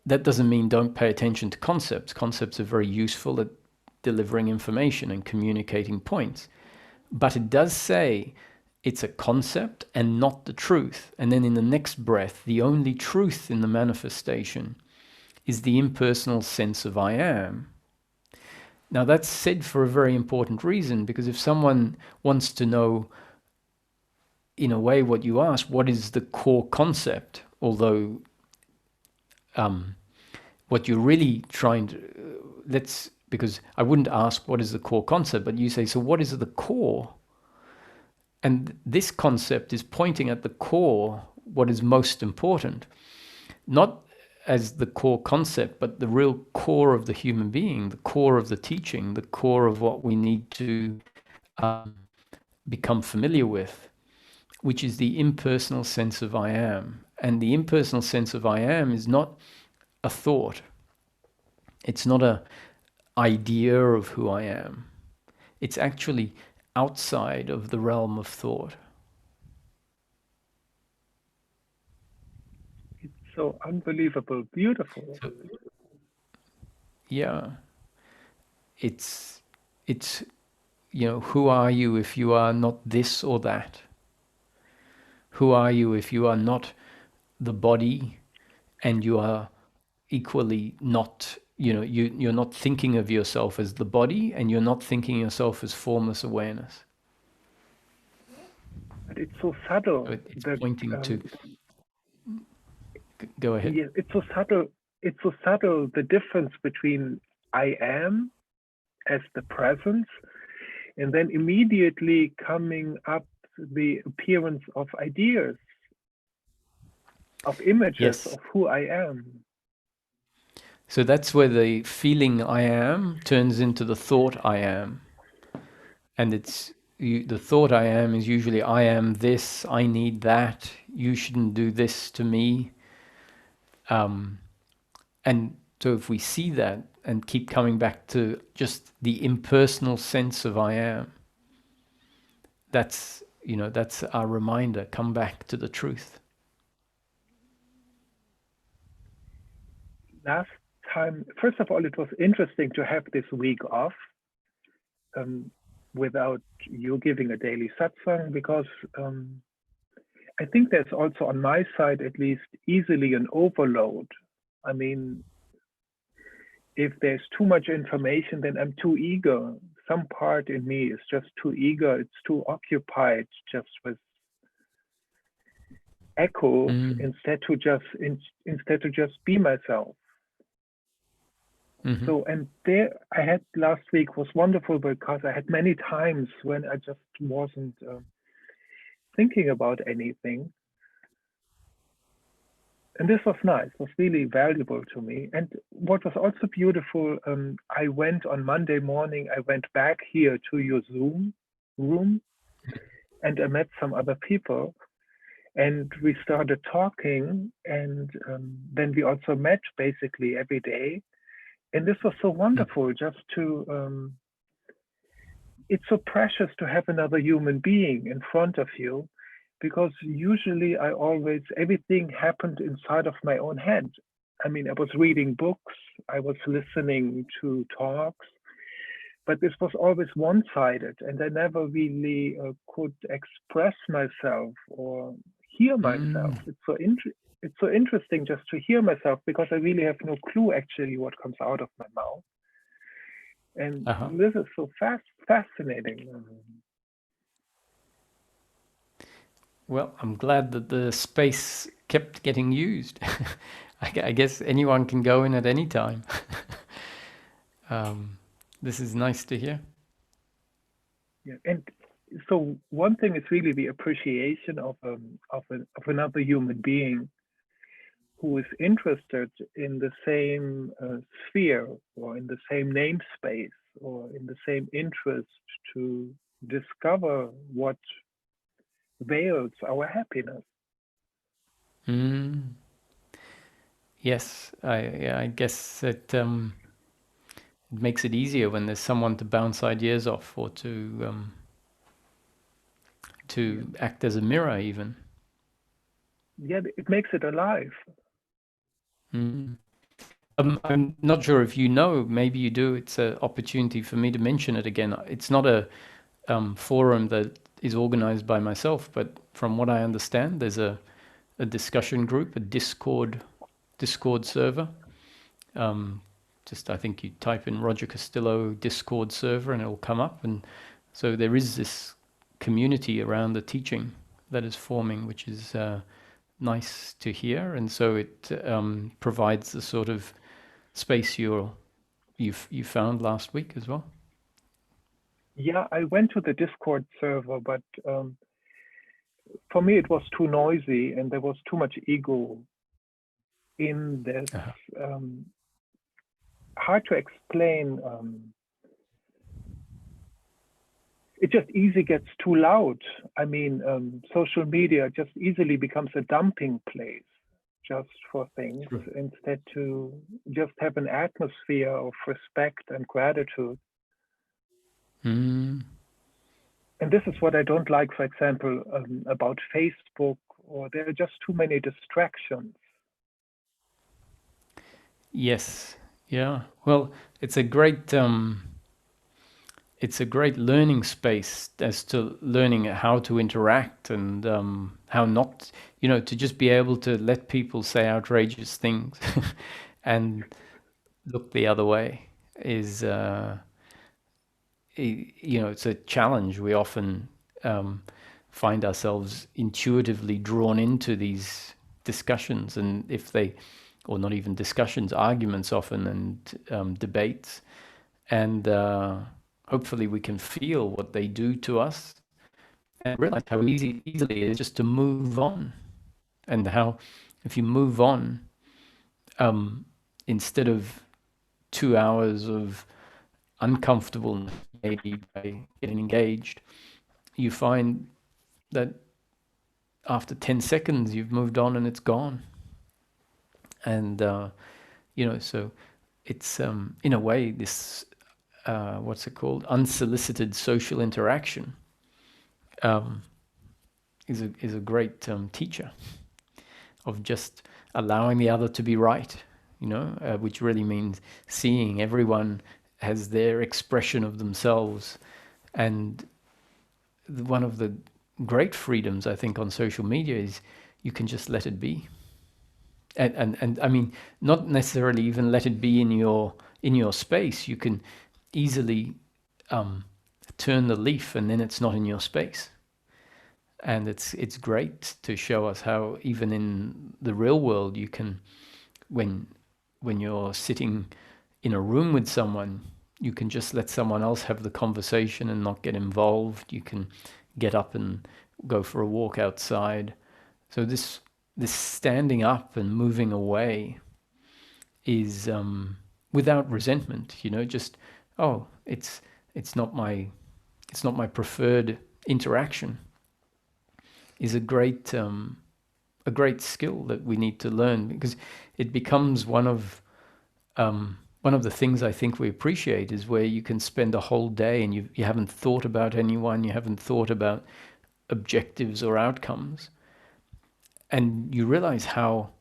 That doesn't mean don't pay attention to concepts. Concepts are very useful at delivering information and communicating points. But it does say it's a concept and not the truth. And then in the next breath, the only truth in the manifestation is the impersonal sense of I am. Now that's said for a very important reason, because if someone wants to know, in a way, what you ask, what is the core concept, although what you're really trying to, because I wouldn't ask what is the core concept, but you say, so what is the core? And this concept is pointing at the core, what is most important, not as the core concept, but the real core of the human being, the core of the teaching, the core of what we need to become familiar with, which is the impersonal sense of I am. And the impersonal sense of I am is not a thought. It's not an idea of who I am. It's actually outside of the realm of thought. It's so unbelievable, beautiful. So, yeah. It's, who are you if you are not this or that? Who are you if you are not the body and you are equally not, you're not thinking of yourself as the body and you're not thinking of yourself as formless awareness? But it's so subtle. So it's pointing to... Go ahead. Yeah, it's so subtle. It's so subtle, the difference between I am as the presence, and then immediately coming up the appearance of ideas, of images, Yes. of who I am. So that's where the feeling I am turns into the thought I am. And the thought I am is usually I am this, I need that, you shouldn't do this to me. And so if we see that and keep coming back to just the impersonal sense of I am, that's our reminder, come back to the truth. Last time, first of all, it was interesting to have this week off without you giving a daily satsang, because I think there's also on my side, at least, easily an overload. I mean, if there's too much information, then I'm too eager. Some part in me is just too eager. It's too occupied just with echoes instead to just be myself. Mm-hmm. So, and there I had last week was wonderful, because I had many times when I just wasn't thinking about anything. And this was nice, was really valuable to me. And what was also beautiful, I went on Monday morning, I went back here to your Zoom room, and I met some other people, and we started talking, and then we also met basically every day. And this was so wonderful, just to, it's so precious to have another human being in front of you, because usually everything happened inside of my own head. I mean, I was reading books, I was listening to talks, but this was always one-sided, and I never really could express myself or hear myself. It's so interesting just to hear myself, because I really have no clue actually what comes out of my mouth. And Uh-huh. this is so fascinating. Well, I'm glad that the space kept getting used. I guess anyone can go in at any time. This is nice to hear. Yeah, and so one thing is really the appreciation of another human being who is interested in the same sphere or in the same namespace or in the same interest to discover what veils our happiness. Mm. Yes, I guess it makes it easier when there's someone to bounce ideas off or to Yeah. act as a mirror even. Yeah, it makes it alive. Mm. I'm not sure if you know, maybe you do. It's an opportunity for me to mention it again. It's not a forum that is organized by myself, but from what I understand, there's a discussion group, a Discord server. Just I think you type in Roger Castillo Discord server and it'll come up. And so there is this community around the teaching that is forming, which is nice to hear. And so it provides the sort of space you found last week as well. Yeah, I went to the Discord server, but for me it was too noisy and there was too much ego in this. Hard to explain. It just easily gets too loud. I mean, social media just easily becomes a dumping place just for things instead to just have an atmosphere of respect and gratitude. Mm. And this is what I don't like, for example, about Facebook, or there are just too many distractions. Yes. Yeah. Well, it's a great learning space as to learning how to interact and how not, to just be able to let people say outrageous things and look the other way is, it's a challenge. We often find ourselves intuitively drawn into these discussions, and or not even discussions, arguments often, and debates, and hopefully we can feel what they do to us and realize how easily it is just to move on, and how if you move on, instead of 2 hours of uncomfortableness maybe by getting engaged, you find that after 10 seconds you've moved on and it's gone. And so it's in a way this what's it called, unsolicited social interaction is a great teacher of just allowing the other to be right, which really means seeing everyone has their expression of themselves. And one of the great freedoms I think on social media is you can just let it be. And I mean, not necessarily even let it be in your space. You can easily turn the leaf and then it's not in your space. And it's great to show us how even in the real world you can, when you're sitting in a room with someone, you can just let someone else have the conversation and not get involved. You can get up and go for a walk outside. So this standing up and moving away is without resentment. Just it's not my preferred interaction. Is a great skill that we need to learn, because it becomes one of the things I think we appreciate is where you can spend a whole day and you haven't thought about anyone, you haven't thought about objectives or outcomes, and you realize how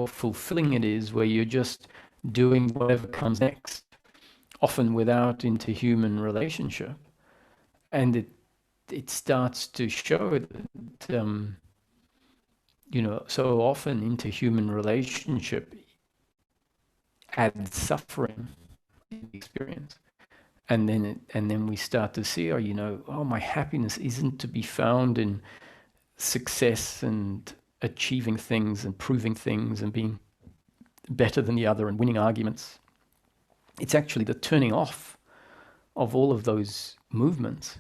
fulfilling it is where you're just doing whatever comes next, often without interhuman relationship, and it starts to show that so often interhuman relationship adds suffering in the experience. And then we start to see, my happiness isn't to be found in success and achieving things and proving things and being better than the other and winning arguments. It's actually the turning off of all of those movements,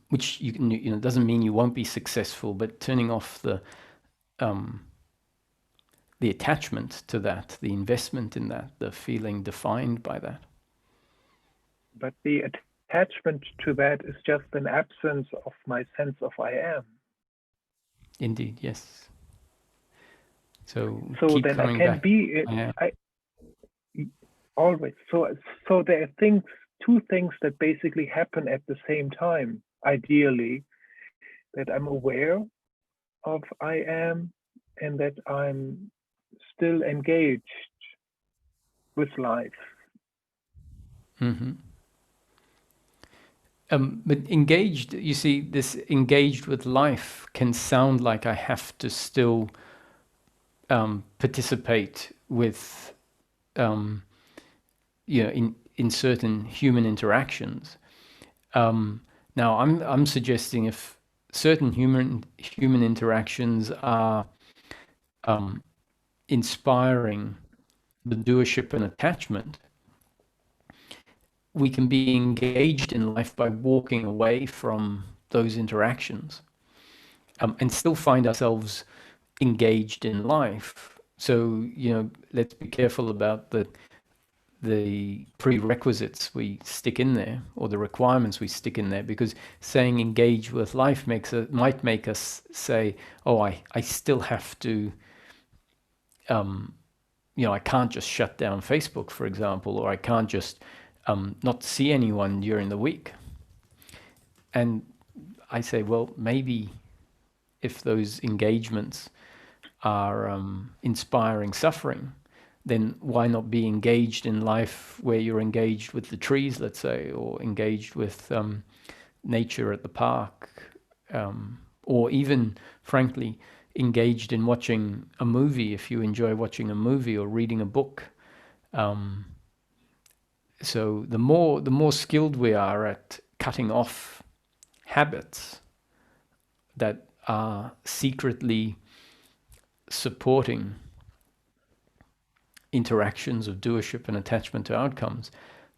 which doesn't mean you won't be successful, but turning off the attachment to that, the investment in that, the feeling defined by that. But the attachment to that is just an absence of my sense of I am. Indeed, yes. So So keep then coming I can back. be always. So there are two things that basically happen at the same time, ideally, that I'm aware of I am and that I'm still engaged with life. Mm-hmm. But engaged, you see, this engaged with life can sound like I have to still participate with, in certain human interactions. Now, I'm suggesting if certain human interactions are inspiring the doership and attachment, we can be engaged in life by walking away from those interactions, and still find ourselves engaged in life. So, let's be careful about the prerequisites we stick in there or the requirements we stick in there, because saying engage with life might make us say, oh, I still have to, I can't just shut down Facebook, for example, or I can't just not see anyone during the week. And I say, well, maybe if those engagements are inspiring suffering, then why not be engaged in life where you're engaged with the trees, let's say, or engaged with nature at the park, or even, frankly, engaged in watching a movie if you enjoy watching a movie or reading a book. So the more skilled we are at cutting off habits that are secretly supporting interactions of doership and attachment to outcomes,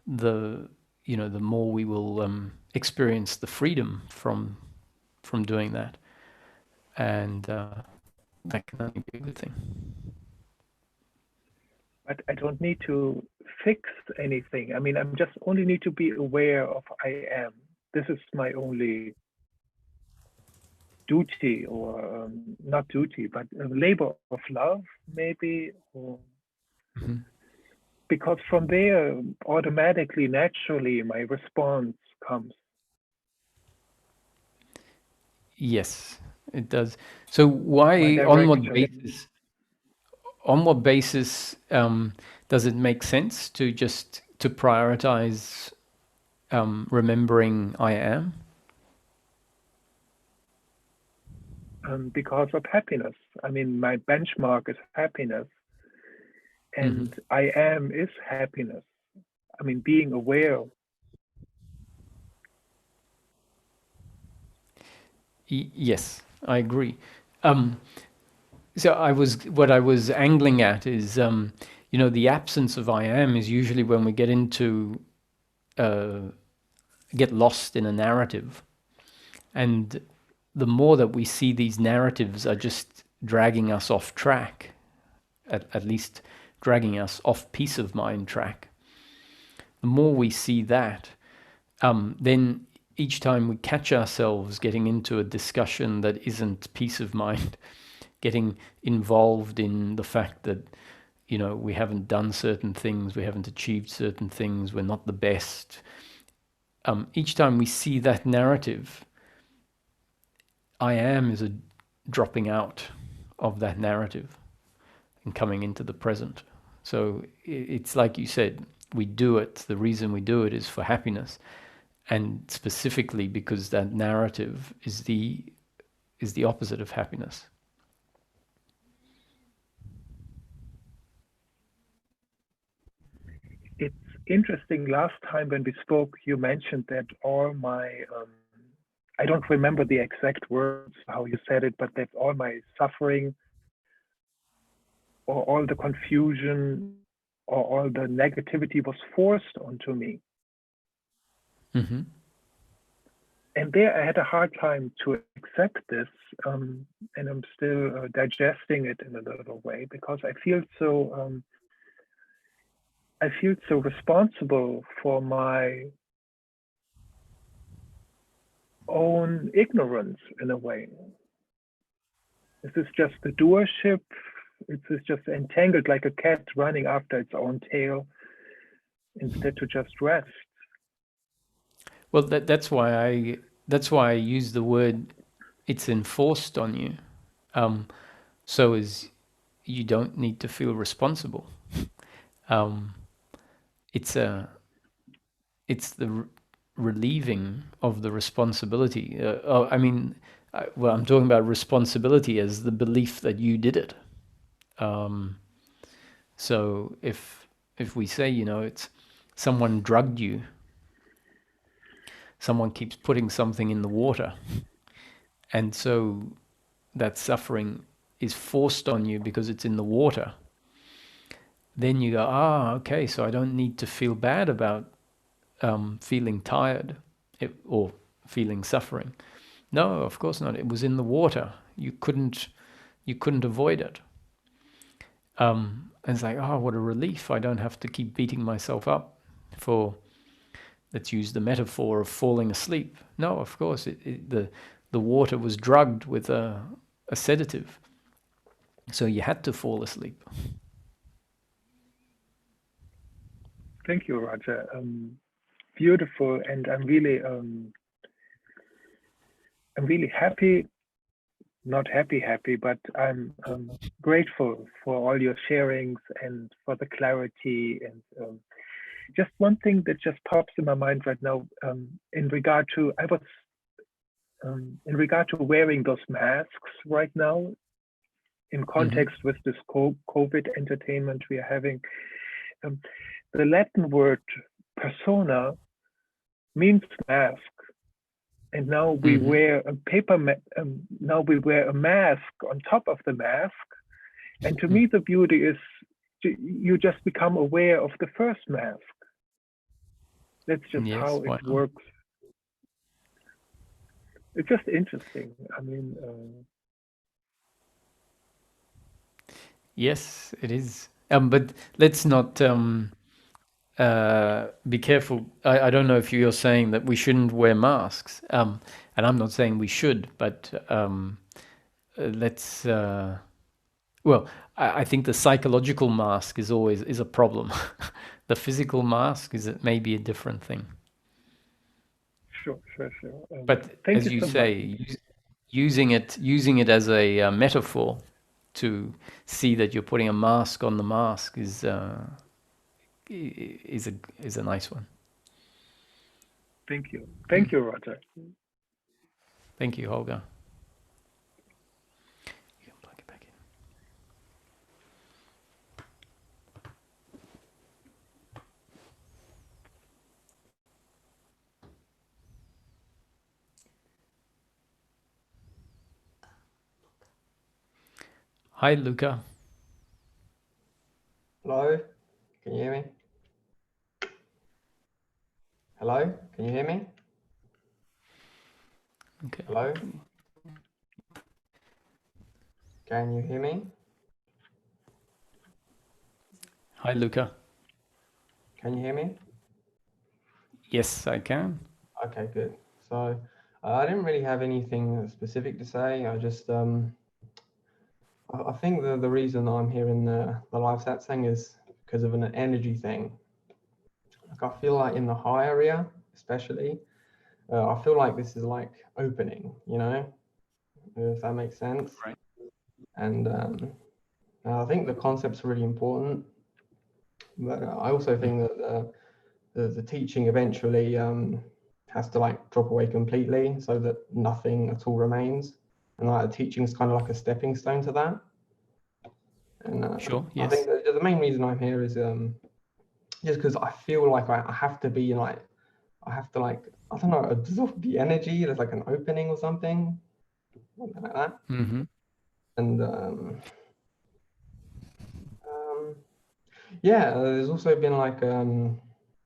the more we will experience the freedom from doing that, and that can only be a good thing. But I don't need to fix anything. I mean, I'm just only need to be aware of I am. This is my only duty, or not duty, but a labor of love, maybe. Or because from there, automatically, naturally, my response comes. Yes, it does. So why, on what basis does it make sense to just to prioritize remembering I am? Because of happiness. I mean, my benchmark is happiness, and I am is happiness. I mean, being aware. Yes, I agree. So what I was angling at is, the absence of I am is usually when we get lost in a narrative, and the more that we see these narratives are just dragging us off track, at least dragging us off peace of mind track, the more we see that, then each time we catch ourselves getting into a discussion that isn't peace of mind, getting involved in the fact that, we haven't done certain things, we haven't achieved certain things, we're not the best. Each time we see that narrative, I am is a dropping out of that narrative and coming into the present. So it's like you said, we do it. The reason we do it is for happiness, and specifically because that narrative is the opposite of happiness. interesting. Last time when we spoke, you mentioned that all my, I don't remember the exact words, how you said it, but that all my suffering or all the confusion or all the negativity was forced onto me. Mm-hmm. And there I had a hard time to accept this, and I'm still digesting it in a little way, because I feel so responsible for my own ignorance in a way. This is just the doership. It's just entangled like a cat running after its own tail instead to just rest. Well, that's why I use the word it's enforced on you, so as you don't need to feel responsible. It's the relieving of the responsibility. Well, I'm talking about responsibility as the belief that you did it. So if we say, it's someone drugged you, someone keeps putting something in the water, and so that suffering is forced on you because it's in the water, then you go, okay, so I don't need to feel bad about feeling tired or feeling suffering. No, of course not. It was in the water. You couldn't avoid it. And it's like, what a relief. I don't have to keep beating myself up for, let's use the metaphor of falling asleep. No, of course, the water was drugged with a sedative. So you had to fall asleep. Thank you, Roger. Beautiful, and I'm really happy. Not happy, but I'm grateful for all your sharings and for the clarity. And just one thing that just pops in my mind right now, in regard to wearing those masks right now, in context with this COVID entertainment we are having. The Latin word persona means mask, and now we wear a now we wear a mask on top of the mask. And to me, the beauty is you just become aware of the first mask. That's just how it works. It's just interesting. I mean, yes, it is. But let's not be careful. I don't know if you're saying that we shouldn't wear masks, and I'm not saying we should, but let's. Well, I think the psychological mask is a problem. The physical mask is maybe a different thing. Sure. But as you say, using it as a metaphor to see that you're putting a mask on the mask is a nice one. Thank you, Roger. Thank you, Holger. You can plug it back in. Hi, Luca. Hello, can you hear me? Hello, can you hear me? Okay. Hello? Can you hear me? Hi, Luca. Can you hear me? Yes, I can. Okay, good. So I didn't really have anything specific to say. I just I think the reason I'm here in the live satsang is because of an energy thing. Like I feel like in the high area, especially, I feel like this is like opening, if that makes sense. Right. And I think the concept's really important, but I also think that the teaching eventually has to like drop away completely so that nothing at all remains. And like the teaching is kind of like a stepping stone to that. And Sure. Yes. I think the main reason I'm here is just because I feel like I have to be like, I have to like, I don't know, absorb the energy. There's like an opening or something like that. Mm-hmm. And yeah, there's also been like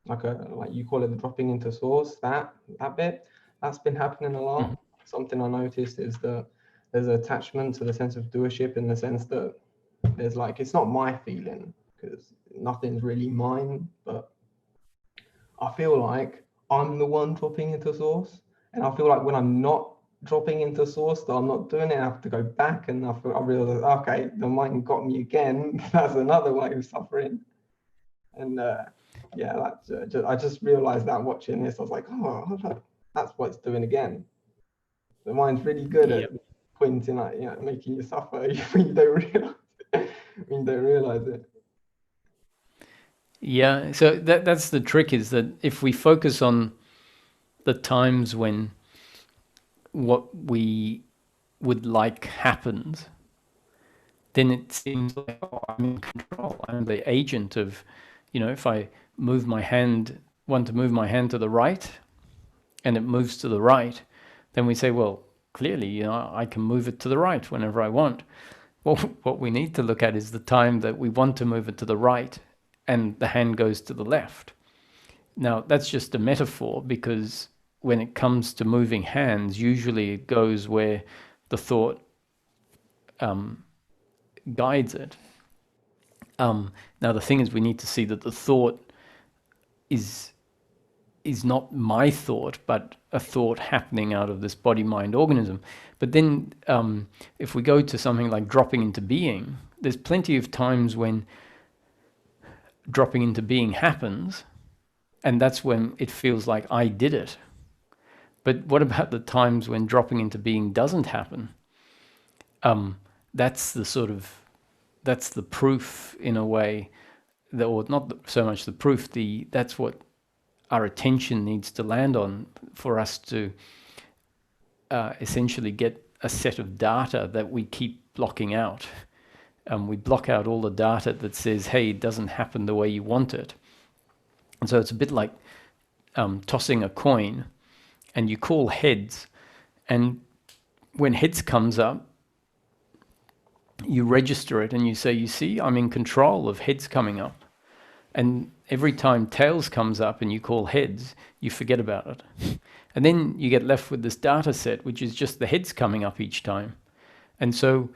like you call it the dropping into source, that bit that's been happening a lot. Mm-hmm. Something I noticed is that there's an attachment to the sense of doership, in the sense that there's like, it's not my feeling because nothing's really mine, but I feel like I'm the one dropping into source, and I feel like when I'm not dropping into source, that I'm not doing it, I have to go back, and I realize, okay, the mind got me again. That's another way of suffering. And yeah, that's I just realized that watching this, I was like, oh, that's what it's doing again. The mind's really good at pointing at, you know, making you suffer when you don't realize it. When you don't realize it. Yeah, so that's the trick, is that if we focus on the times when what we would like happens, then it seems like, oh, I'm in control. I'm the agent of, if I want to move my hand to the right, and it moves to the right, then we say, well, clearly, I can move it to the right whenever I want. Well, what we need to look at is the time that we want to move it to the right and the hand goes to the left. Now, that's just a metaphor, because when it comes to moving hands, usually it goes where the thought guides it. Now, the thing is, we need to see that the thought is not my thought, but a thought happening out of this body-mind organism. But then if we go to something like dropping into being, there's plenty of times when dropping into being happens, and that's when it feels like I did it. But what about the times when dropping into being doesn't happen? That's the proof, in a way, or not so much the proof, that's what our attention needs to land on, for us to essentially get a set of data that we keep blocking out. We block out all the data that says, hey, it doesn't happen the way you want it. And so it's a bit like tossing a coin, and you call heads, and when heads comes up, you register it and you say, you see, I'm in control of heads coming up. And every time tails comes up and you call heads, you forget about it. And then you get left with this data set, which is just the heads coming up each time. And so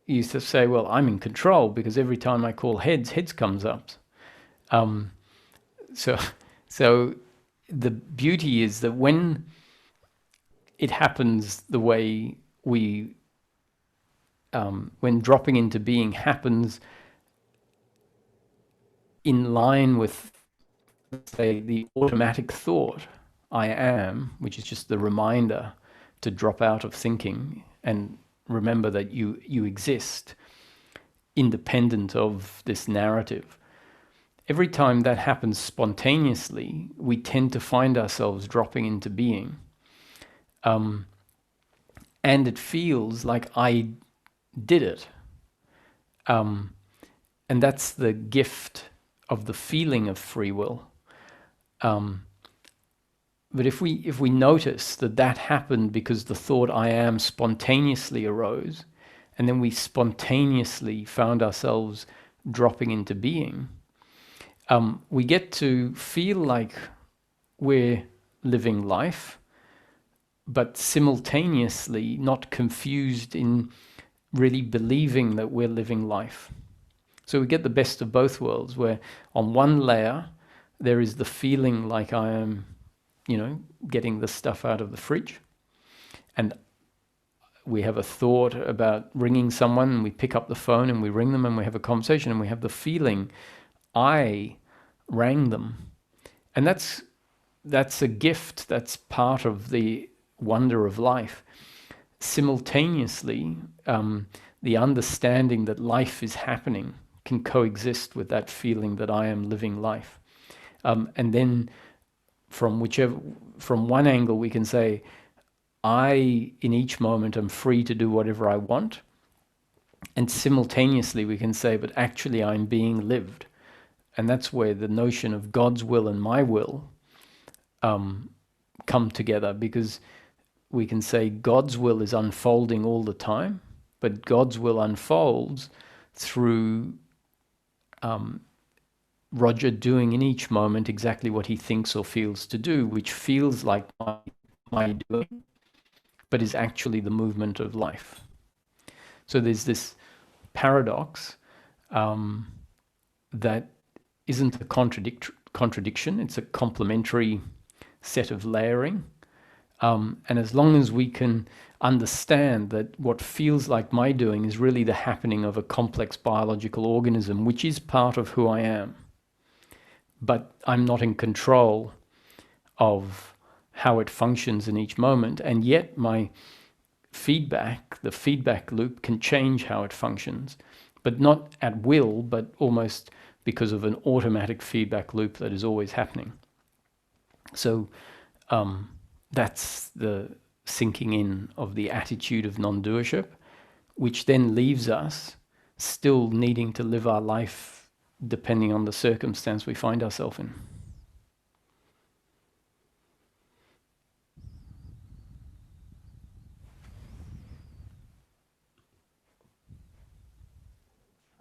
you used to say, well, I'm in control because every time I call heads comes up. So the beauty is that when it happens the way when dropping into being happens in line with, let's say, the automatic thought, I am, which is just the reminder to drop out of thinking and remember that you exist independent of this narrative. Every time that happens spontaneously, we tend to find ourselves dropping into being. And it feels like I did it. And that's the gift of the feeling of free will. But if we notice that happened because the thought I am spontaneously arose, and then we spontaneously found ourselves dropping into being, we get to feel like we're living life, but simultaneously not confused in really believing that we're living life. So we get the best of both worlds, where on one layer there is the feeling like I am, getting the stuff out of the fridge, and we have a thought about ringing someone, and we pick up the phone and we ring them and we have a conversation, and we have the feeling I rang them. And that's a gift, that's part of the wonder of life. Simultaneously, the understanding that life is happening can coexist with that feeling that I am living life. And then from one angle we can say, I, in each moment, am free to do whatever I want. And simultaneously we can say, but actually I'm being lived. And that's where the notion of God's will and my will come together, because we can say God's will is unfolding all the time, but God's will unfolds through Roger doing in each moment exactly what he thinks or feels to do, which feels like my doing, but is actually the movement of life. So there's this paradox that isn't a contradiction, it's a complementary set of layering. And as long as we can understand that what feels like my doing is really the happening of a complex biological organism, which is part of who I am, but I'm not in control of how it functions in each moment, and yet my feedback, the feedback loop, can change how it functions, but not at will, but almost because of an automatic feedback loop that is always happening. So that's the sinking in of the attitude of non-doership, which then leaves us still needing to live our life depending on the circumstance we find ourselves in.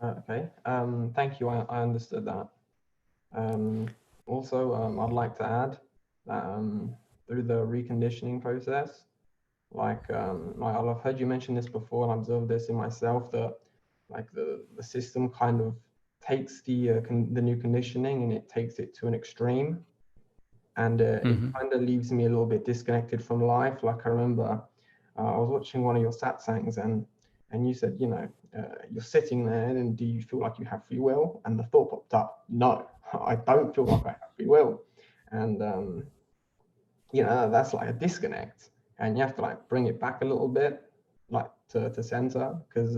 Okay, thank you. I understood that. Also, I'd like to add that through the reconditioning process, I've heard you mention this before, and I observed this in myself, that like the system kind of takes the new conditioning and it takes it to an extreme, and it kind of leaves me a little bit disconnected from life. Like I remember I was watching one of your satsangs, and you said, you're sitting there, and do you feel like you have free will? And the thought popped up, no, I don't feel like I have free will. And that's like a disconnect, and you have to like bring it back a little bit, like to center, because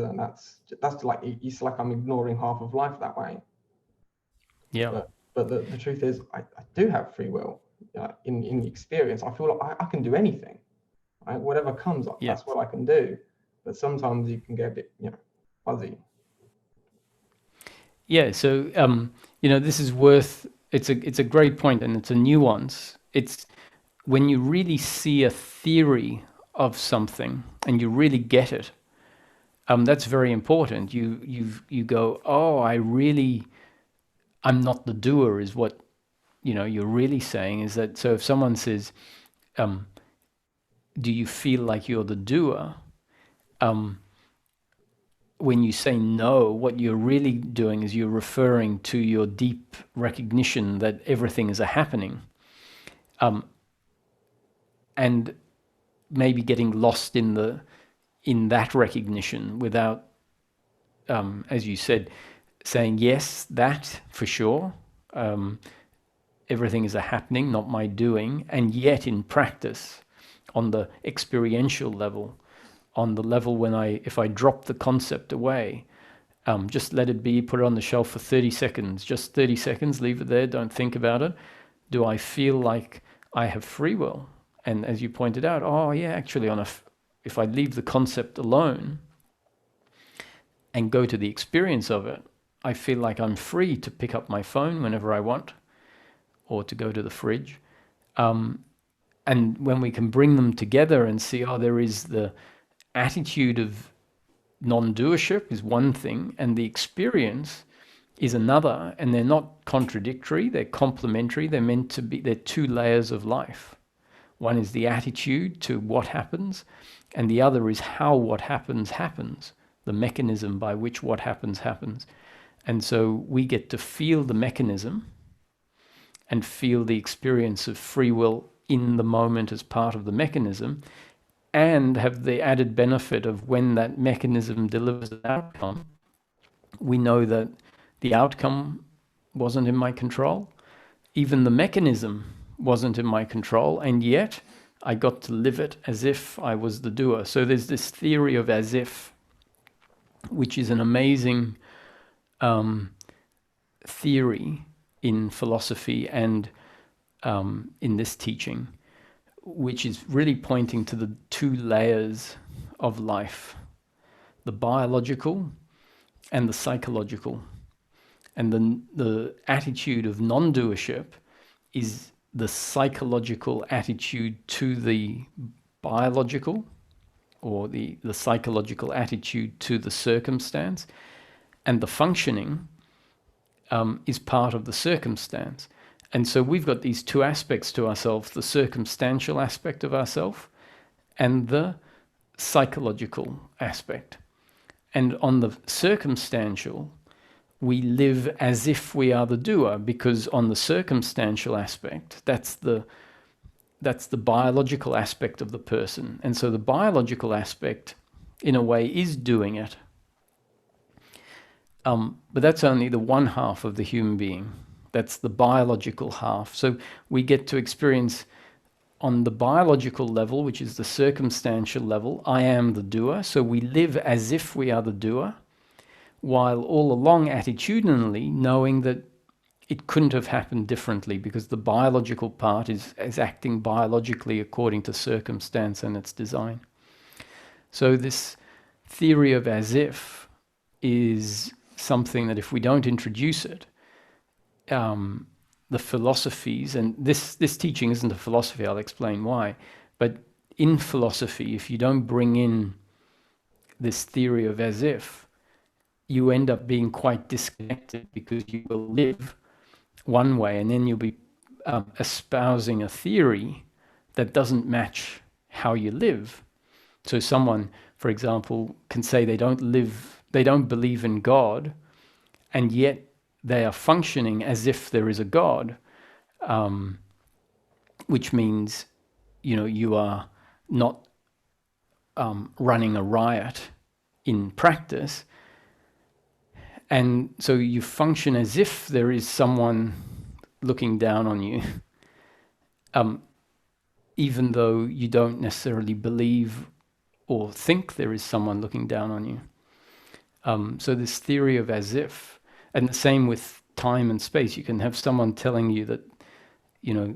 that's like, it's like I'm ignoring half of life that way. Yeah. But the truth is, I do have free will. In the experience, I feel like I can do anything. Right? Whatever comes up, that's what I can do. But sometimes you can get a bit, fuzzy. Yeah. So this is worth. It's a great point, and it's a nuance. It's when you really see a theory of something and you really get it. That's very important. You go, oh, I'm not the doer, is what you're really saying. Is that so? If someone says, do you feel like you're the doer? When you say no, what you're really doing is you're referring to your deep recognition that everything is a happening, and maybe getting lost in that recognition without, as you said, saying yes, that for sure. Everything is a happening, not my doing, and yet in practice, on the experiential level, on the level if I drop the concept away, just let it be, put it on the shelf for 30 seconds, just 30 seconds, leave it there, don't think about it. Do I feel like I have free will? And as you pointed out, oh yeah, actually if I leave the concept alone and go to the experience of it, I feel like I'm free to pick up my phone whenever I want, or to go to the fridge. And when we can bring them together and see, there is the attitude of non-doership is one thing, and the experience is another, and they're not contradictory, they're complementary, they're two layers of life. One is the attitude to what happens, and the other is how what happens, the mechanism by which what happens. And so we get to feel the mechanism and feel the experience of free will in the moment as part of the mechanism, and have the added benefit of when that mechanism delivers an outcome, we know that the outcome wasn't in my control. Even the mechanism wasn't in my control, and yet I got to live it as if I was the doer. So there's this theory of as if, which is an amazing theory in philosophy and in this teaching, which is really pointing to the two layers of life, the biological and the psychological. And the attitude of non-doership is the psychological attitude to the biological, or the psychological attitude to the circumstance, and the functioning is part of the circumstance. And so we've got these two aspects to ourselves, the circumstantial aspect of ourselves and the psychological aspect. And on the circumstantial, we live as if we are the doer, because on the circumstantial aspect, that's the biological aspect of the person. And so the biological aspect, in a way, is doing it. But that's only the one half of the human being. That's the biological half. So we get to experience on the biological level, which is the circumstantial level, I am the doer. So we live as if we are the doer, while all along attitudinally knowing that it couldn't have happened differently, because the biological part is acting biologically according to circumstance and its design. So this theory of as if is something that if we don't introduce it, the philosophies, and this teaching isn't a philosophy, I'll explain why, but in philosophy, if you don't bring in this theory of as if, you end up being quite disconnected, because you will live one way and then you'll be espousing a theory that doesn't match how you live. So someone, for example, can say they don't believe in God, and yet they are functioning as if there is a God, which means, you are not running a riot in practice. And so you function as if there is someone looking down on you, even though you don't necessarily believe or think there is someone looking down on you. So this theory of as if, and the same with time and space. You can have someone telling you that,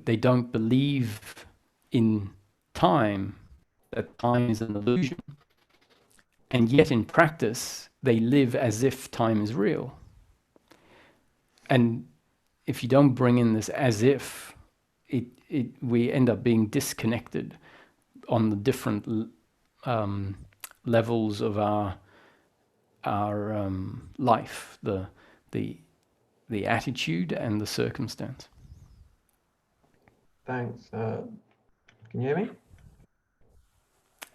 they don't believe in time, that time is an illusion, and yet in practice, they live as if time is real. And if you don't bring in this as if, we end up being disconnected on the different levels of our life, the attitude and the circumstance. Thanks. Can you hear me?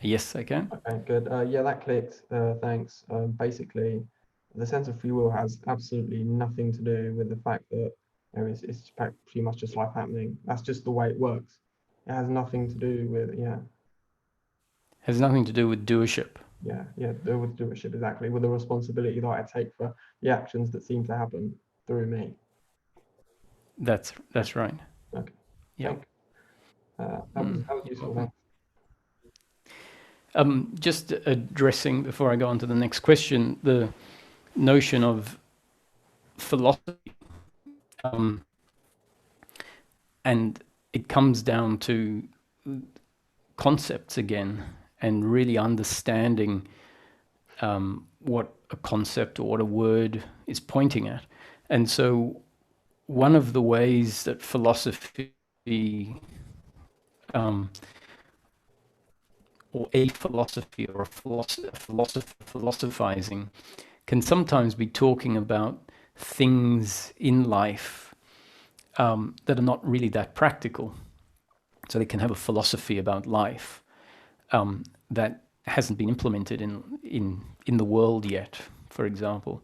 Yes, I can. Okay, good. Yeah, that clicked. Thanks. Basically, the sense of free will has absolutely nothing to do with the fact that it's pretty much just life happening. That's just the way it works. It has nothing to do with, Has nothing to do with doership. Yeah, with doership, exactly, with the responsibility that I take for the actions that seem to happen through me. That's right. Okay. Yeah. That was useful. Thanks. Just addressing, before I go on to the next question, the notion of philosophy. And it comes down to concepts again, and really understanding what a concept or what a word is pointing at. And so one of the ways that philosophy or a philosophy or a philosopher philosophizing can sometimes be talking about things in life that are not really that practical. So they can have a philosophy about life that hasn't been implemented in the world yet, for example.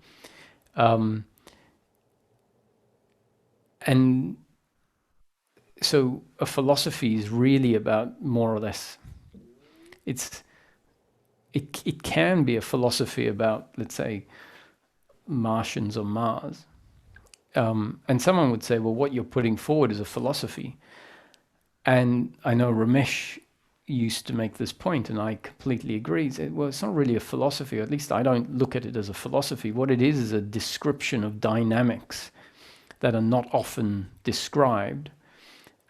And so a philosophy is really about more or less, it can be a philosophy about, let's say, Martians or Mars. And someone would say, well, what you're putting forward is a philosophy. And I know Ramesh used to make this point, and I completely agree. He said, well, it's not really a philosophy, or at least I don't look at it as a philosophy. What it is a description of dynamics that are not often described.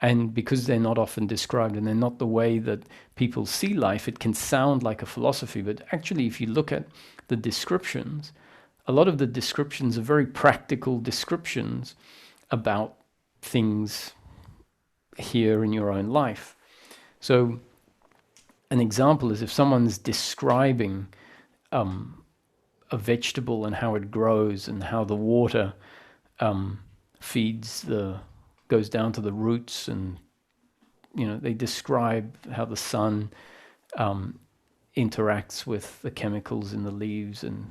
And because they're not often described and they're not the way that people see life, it can sound like a philosophy. But actually, if you look at the descriptions, a lot of the descriptions are very practical descriptions about things here in your own life. So an example is if someone's describing a vegetable and how it grows and how the water goes down to the roots, and they describe how the sun interacts with the chemicals in the leaves and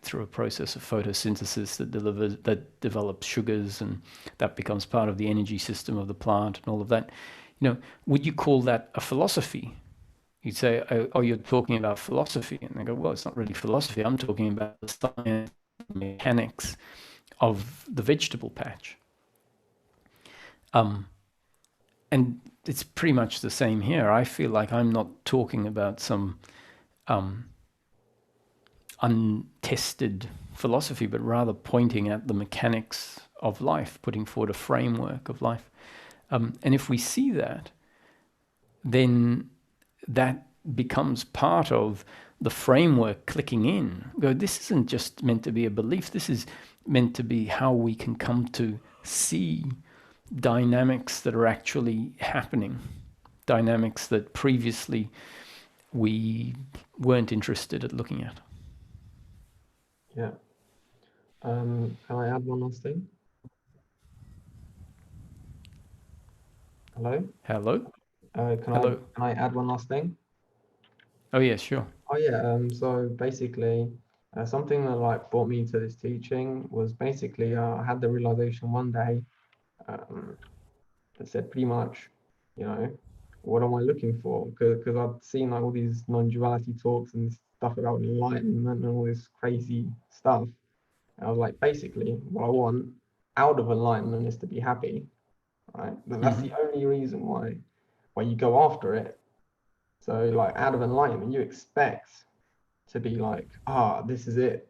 through a process of photosynthesis that develops sugars, and that becomes part of the energy system of the plant and all of that. Would you call that a philosophy? You'd say, oh, you're talking about philosophy. And they go, well, it's not really philosophy. I'm talking about the science, mechanics of the vegetable patch. And it's pretty much the same here. I feel like I'm not talking about some untested philosophy, but rather pointing at the mechanics of life, putting forward a framework of life. And if we see that, then that becomes part of the framework clicking in. This isn't just meant to be a belief. This is meant to be how we can come to see dynamics that are actually happening, dynamics that previously we weren't interested at looking at. Yeah. Can I add one last thing? Hello? Hello? Can I add one last thing? Oh, yeah, sure. Oh, yeah. So basically, something that brought me to this teaching was basically I had the realization one day that said pretty much, what am I looking for? Because I'd seen all these non-duality talks and stuff about enlightenment and all this crazy stuff. And I was like, basically, what I want out of enlightenment is to be happy, right? But that's the only reason why you go after it. So out of enlightenment, you expect to be this is it,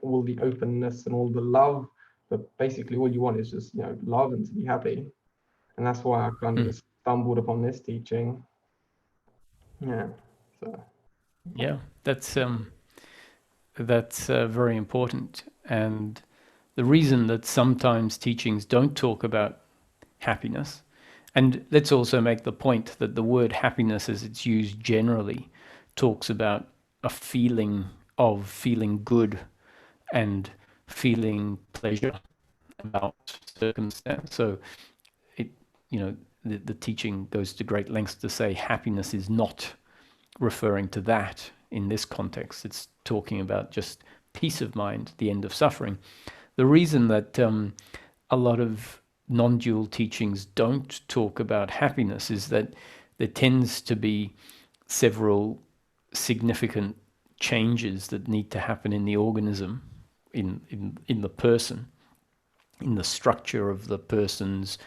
all the openness and all the love. But basically, all you want is just, love and to be happy. And that's why I kind of just stumbled upon this teaching. Yeah. So. Yeah, that's very important. And the reason that sometimes teachings don't talk about happiness, and let's also make the point that the word happiness, as it's used generally, talks about a feeling of feeling good and feeling pleasure about circumstance. So the teaching goes to great lengths to say happiness is not referring to that in this context. It's talking about just peace of mind, the end of suffering. The reason that a lot of non-dual teachings don't talk about happiness is that there tends to be several significant changes that need to happen in the organism, in the person, in the structure of the person's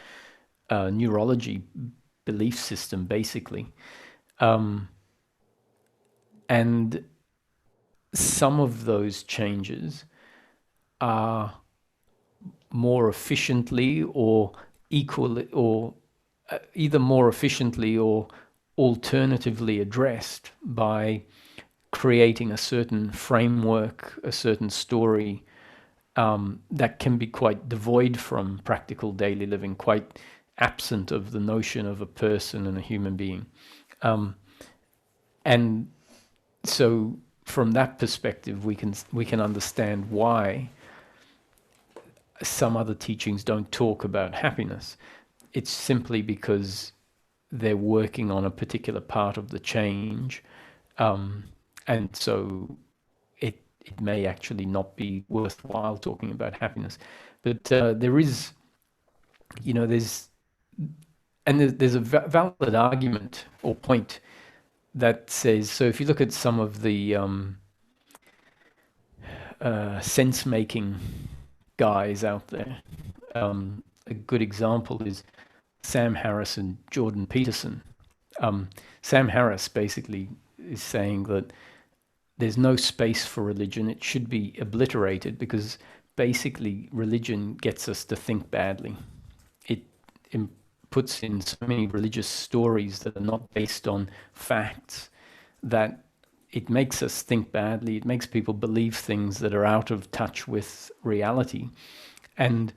neurology belief system, basically. And some of those changes are more efficiently or equally, or either more efficiently or alternatively addressed by creating a certain framework, a certain story that can be quite devoid from practical daily living, quite absent of the notion of a person and a human being. And so from that perspective, we can understand why some other teachings don't talk about happiness. It's simply because they're working on a particular part of the change, and so it may actually not be worthwhile talking about happiness. But there is, there's a valid argument or point that says, so if you look at some of the sense-making guys out there, a good example is Sam Harris and Jordan Peterson. Sam Harris basically is saying that there's no space for religion. It should be obliterated because basically religion gets us to think badly. It puts in so many religious stories that are not based on facts that it makes us think badly. It makes people believe things that are out of touch with reality. And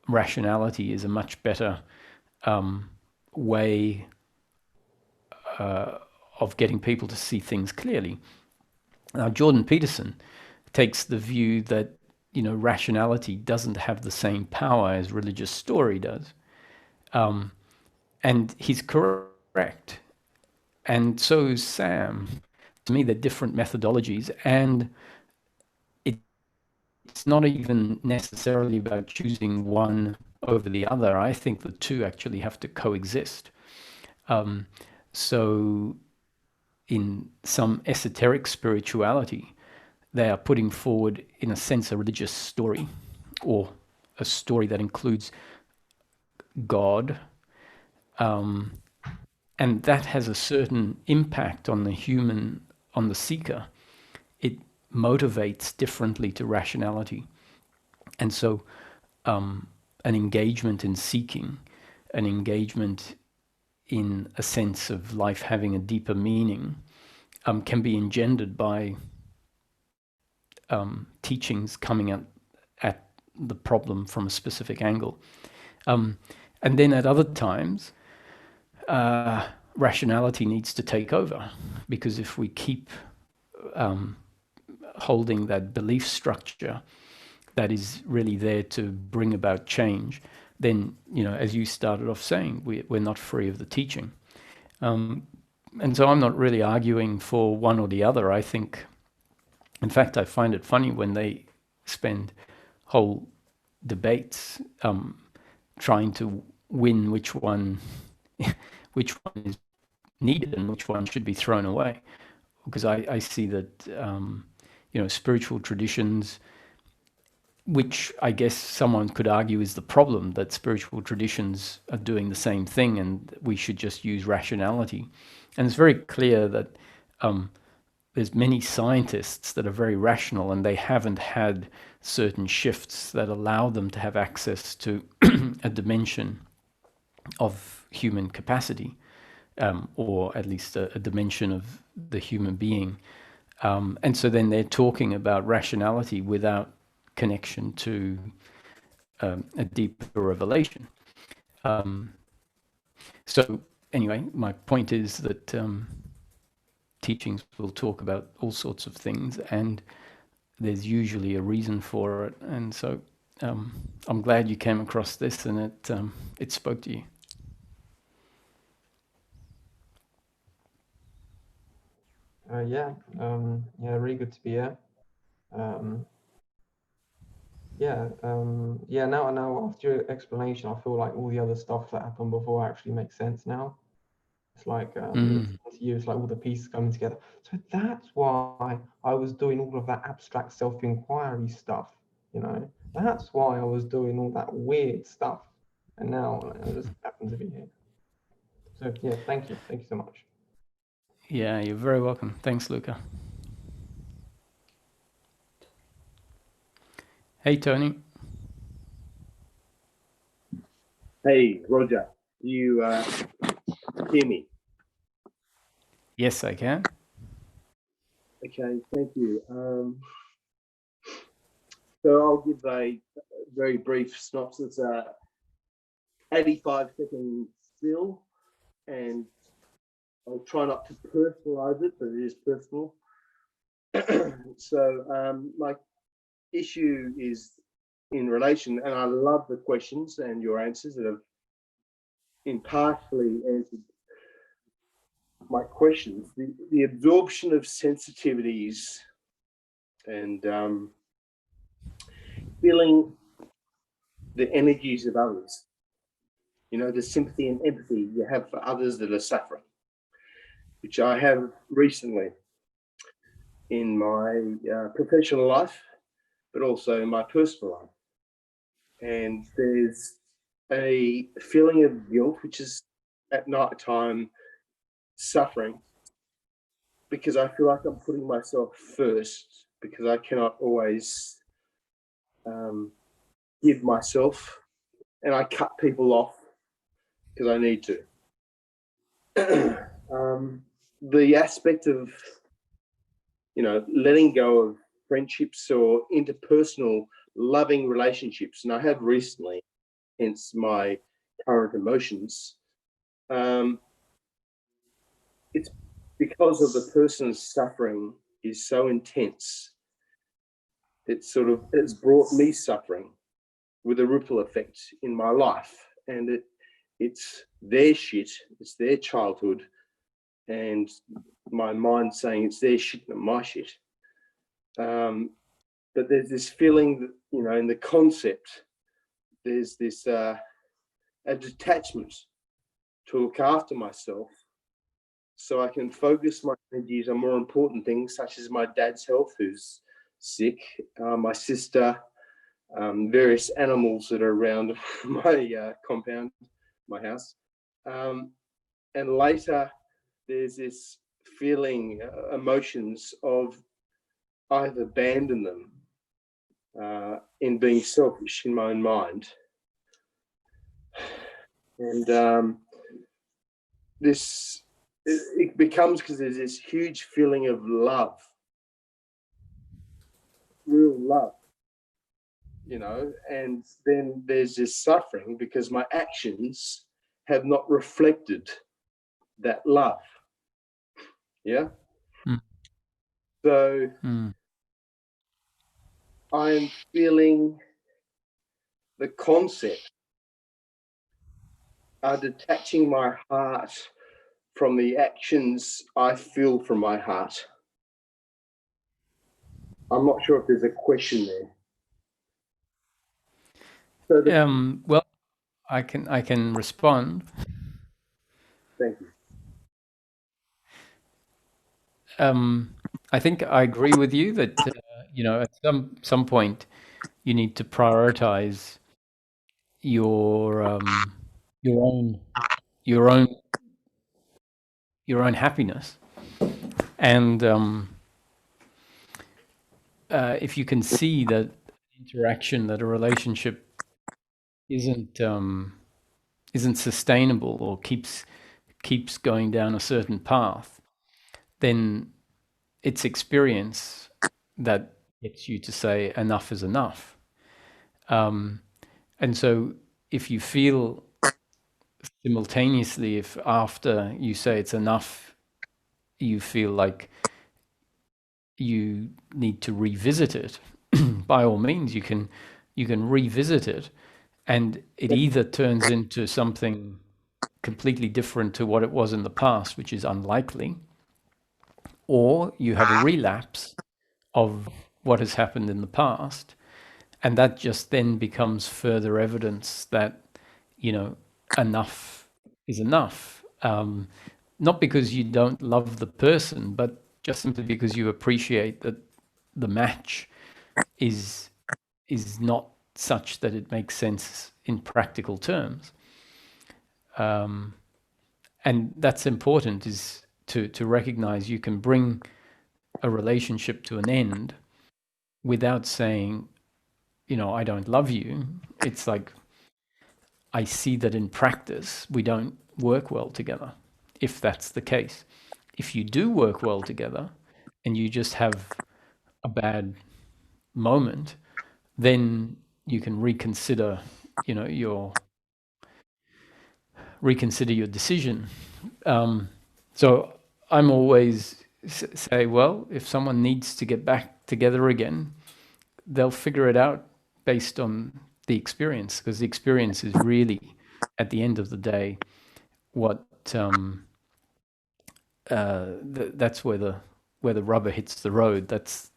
rationality is a much better way of getting people to see things clearly. Now, Jordan Peterson takes the view that, you know, rationality doesn't have the same power as religious story does. And he's correct. And so is Sam. To me, they're different methodologies, and it's not even necessarily about choosing one over the other. I think the two actually have to coexist. So in some esoteric spirituality, they are putting forward, in a sense, a religious story, or a story that includes God, and that has a certain impact on the human, on the seeker. It motivates differently to rationality. And so an engagement in seeking, an engagement in a sense of life having a deeper meaning, can be engendered by teachings coming at the problem from a specific angle. And then at other times, rationality needs to take over, because if we keep holding that belief structure that is really there to bring about change, then, you know, as you started off saying, we're not free of the teaching. And so I'm not really arguing for one or the other. I think, in fact, I find it funny when they spend whole debates trying to win which one is needed and which one should be thrown away. Because I see that, you know, spiritual traditions, which I guess someone could argue is the problem, that spiritual traditions are doing the same thing and we should just use rationality. And it's very clear that there's many scientists that are very rational, and they haven't had certain shifts that allow them to have access to a dimension of human capacity, or at least a dimension of the human being. And so then they're talking about rationality without connection to a deeper revelation. So anyway, my point is that teachings will talk about all sorts of things, and there's usually a reason for it. And so I'm glad you came across this and it spoke to you. Yeah, really good to be here. Now after your explanation, I feel like all the other stuff that happened before actually makes sense now. It's like it's like all the pieces coming together. So that's why I was doing all of that abstract self-inquiry stuff, you know. That's why I was doing all that weird stuff, and now I just happen to be here. So yeah, thank you so much. Yeah, you're very welcome. Thanks, Luca. Hey, Tony. Hey, Roger, do you hear me? Yes, I can. Okay, thank you. So I'll give a very brief synopsis. 85-second still, and I'll try not to personalize it, but it is personal. So my issue is in relation, and I love the questions and your answers that have impartially answered my questions. The absorption of sensitivities and feeling the energies of others, you know, the sympathy and empathy you have for others that are suffering, which I have recently in my professional life, but also in my personal life. And there's a feeling of guilt, which is at night time suffering, because I feel like I'm putting myself first, because I cannot always give myself, and I cut people off because I need to. The aspect of letting go of friendships or interpersonal loving relationships. And I have recently, hence my current emotions. It's because of the person's suffering is so intense. It's brought me suffering with a ripple effect in my life. And it's their shit, it's their childhood, and my mind saying it's their shit, not my shit. But there's this feeling that, in the concept, there's this a detachment to look after myself so I can focus my energies on more important things, such as my dad's health, who's sick, my sister, various animals that are around my compound, my house. And later, there's this feeling, emotions of I've abandoned them in being selfish in my own mind. And it becomes because there's this huge feeling of love, real love, and then there's this suffering because my actions have not reflected that love. Yeah. So I'm feeling the concept are detaching my heart from the actions I feel from my heart. I'm not sure if there's a question there. So well, I can respond. Thank you. I think I agree with you that at some point you need to prioritize your own happiness, and if you can see that interaction, that a relationship isn't sustainable or keeps going down a certain path, then it's experience that gets you to say enough is enough. And so if you feel simultaneously, if after you say it's enough, you feel like you need to revisit it, by all means, you can revisit it, and it either turns into something completely different to what it was in the past, which is unlikely, or you have a relapse of what has happened in the past, and that just then becomes further evidence that enough is enough. Not because you don't love the person, but just simply because you appreciate that the match is not such that it makes sense in practical terms. And that's important, is to recognize you can bring a relationship to an end without saying, I don't love you. It's like, I see that in practice we don't work well together, if that's the case. If you do work well together and you just have a bad moment, then you can reconsider your decision. So I'm always say, well, if someone needs to get back together again, they'll figure it out based on the experience, because the experience is really, at the end of the day, what that's where the rubber hits the road. That's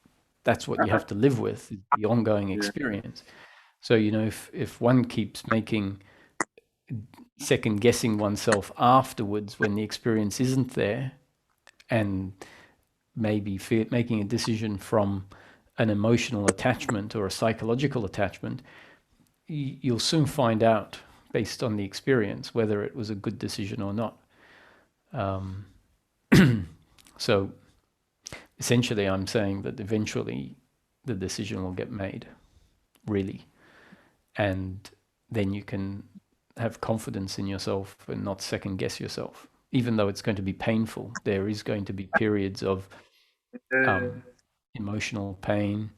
what you have to live with, the ongoing experience. So if one keeps second guessing oneself afterwards when the experience isn't there, and maybe making a decision from an emotional attachment or a psychological attachment, you'll soon find out based on the experience whether it was a good decision or not. So essentially I'm saying that eventually the decision will get made, really, and then you can have confidence in yourself and not second guess yourself, even though it's going to be painful. There is going to be periods of emotional pain,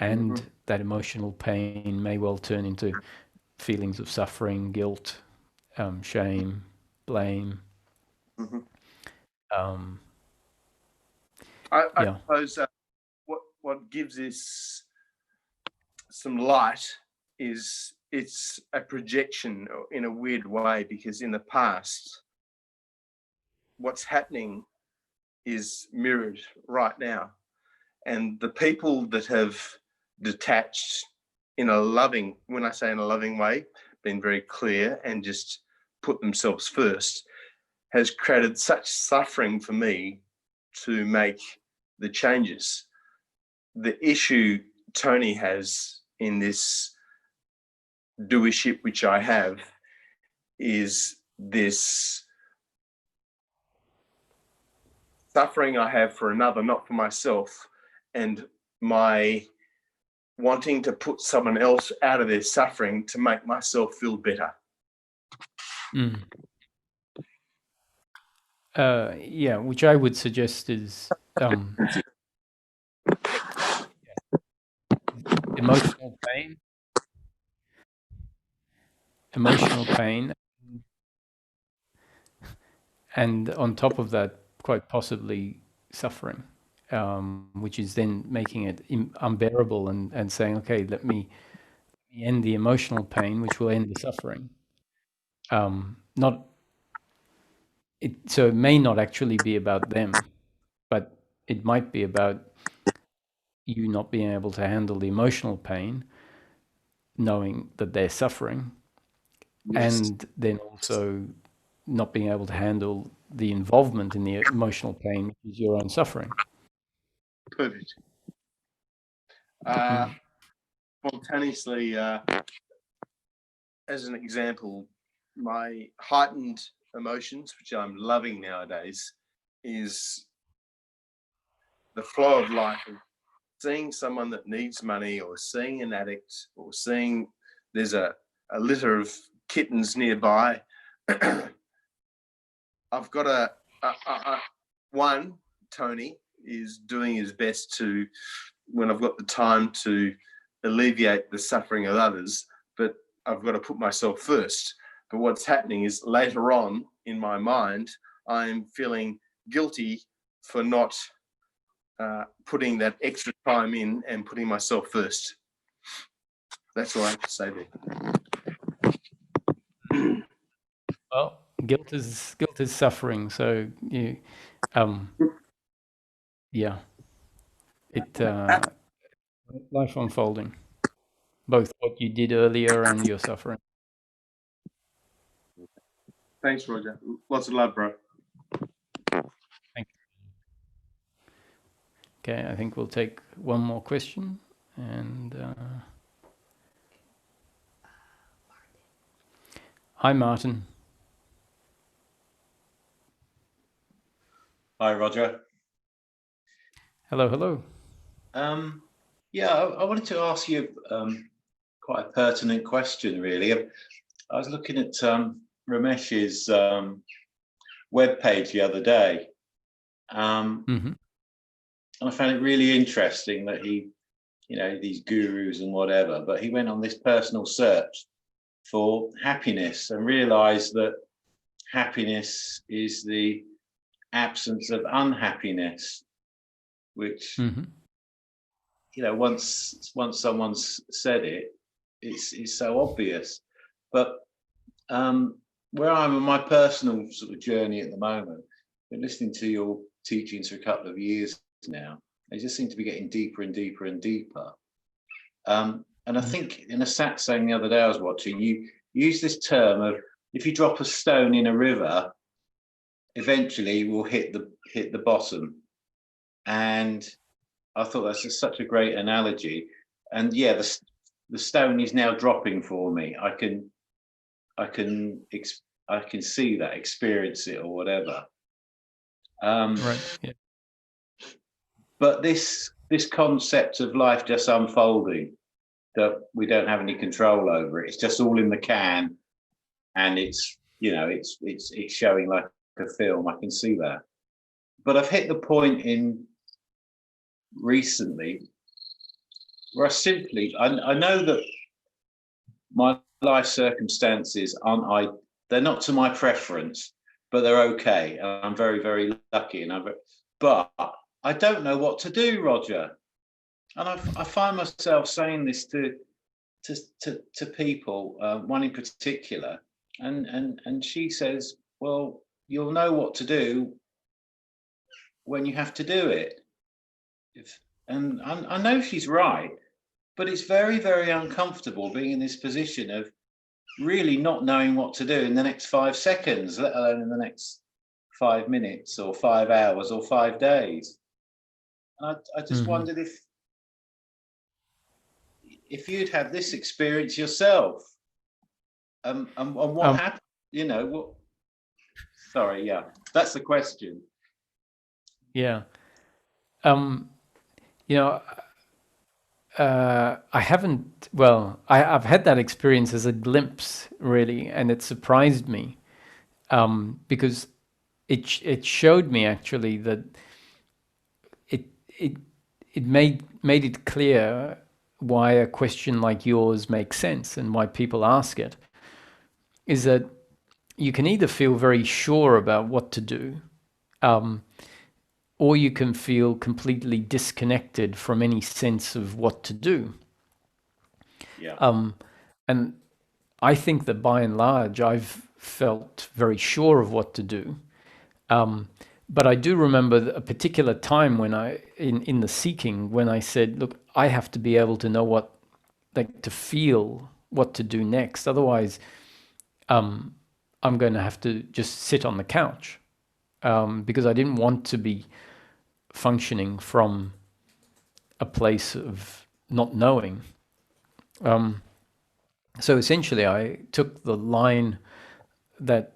and that emotional pain may well turn into feelings of suffering, guilt, shame, blame. I Yeah. suppose what gives this some light is it's a projection in a weird way, because in the past, what's happening is mirrored right now. And the people that have detached in a loving, when I say in a loving way, been very clear and just put themselves first, has created such suffering for me to make the changes. The issue Tony has in this doership, which I have, is this suffering I have for another, not for myself, and my wanting to put someone else out of their suffering to make myself feel better. Yeah, which I would suggest is emotional pain, and on top of that, quite possibly suffering, which is then making it unbearable and saying, okay, let me end the emotional pain, which will end the suffering. So it may not actually be about them, but it might be about you not being able to handle the emotional pain, knowing that they're suffering, and then also not being able to handle the involvement in the emotional pain, which is your own suffering. Perfect. Spontaneously, as an example, my heightened emotions, which I'm loving nowadays, is the flow of life, of seeing someone that needs money, or seeing an addict, or seeing there's a litter of kittens nearby. I've got one, Tony is doing his best to, when I've got the time, to alleviate the suffering of others, but I've got to put myself first. But what's happening is later on in my mind, I'm feeling guilty for not putting that extra time in and putting myself first. That's all I have to say there. Well, guilt is suffering. So you, yeah, it life unfolding, both what you did earlier and your suffering. Thanks, Roger. Lots of love, bro. Thank you. Okay, I think we'll take one more question, and hi, Martin. Hi, Roger. Hello, hello. Yeah, I wanted to ask you quite a pertinent question, really. I was looking at Ramesh's webpage the other day, and I found it really interesting that he, these gurus and whatever, but he went on this personal search for happiness and realized that happiness is the absence of unhappiness, which once someone's said it, it's so obvious. But where I'm on my personal sort of journey at the moment, I've been listening to your teachings for a couple of years now. They just seem to be getting deeper and deeper and deeper. And I think in a Satsang the other day I was watching, you use this term of, if you drop a stone in a river, eventually it will hit the bottom. And I thought that's just such a great analogy. And yeah, the stone is now dropping for me. I can see that, experience it, or whatever. Right. Yeah. But this concept of life just unfolding, that we don't have any control over it. It's just all in the can, and it's showing like a film. I can see that. But I've hit the point in recently where I know that my life circumstances they're not to my preference, but they're okay. And I'm very, very lucky. But I don't know what to do, Roger. And I find myself saying this to people, one in particular, and she says, well, you'll know what to do when you have to do it. And I know she's right, but it's very, very uncomfortable being in this position of really not knowing what to do in the next 5 seconds, let alone in the next 5 minutes or 5 hours or 5 days. And I just wondered if you'd had this experience yourself, and what happened, you know, what, sorry, yeah, that's the question. Yeah. You know, I haven't, well, I've had that experience as a glimpse, really, and it surprised me, because it showed me actually that it made it clear why a question like yours makes sense and why people ask it, is that you can either feel very sure about what to do, or you can feel completely disconnected from any sense of what to do. Yeah. And I think that by and large, I've felt very sure of what to do. But I do remember a particular time when in the seeking, when I said, look, I have to be able to know to feel what to do next. Otherwise, I'm going to have to just sit on the couch, because I didn't want to be functioning from a place of not knowing. So essentially, I took the line that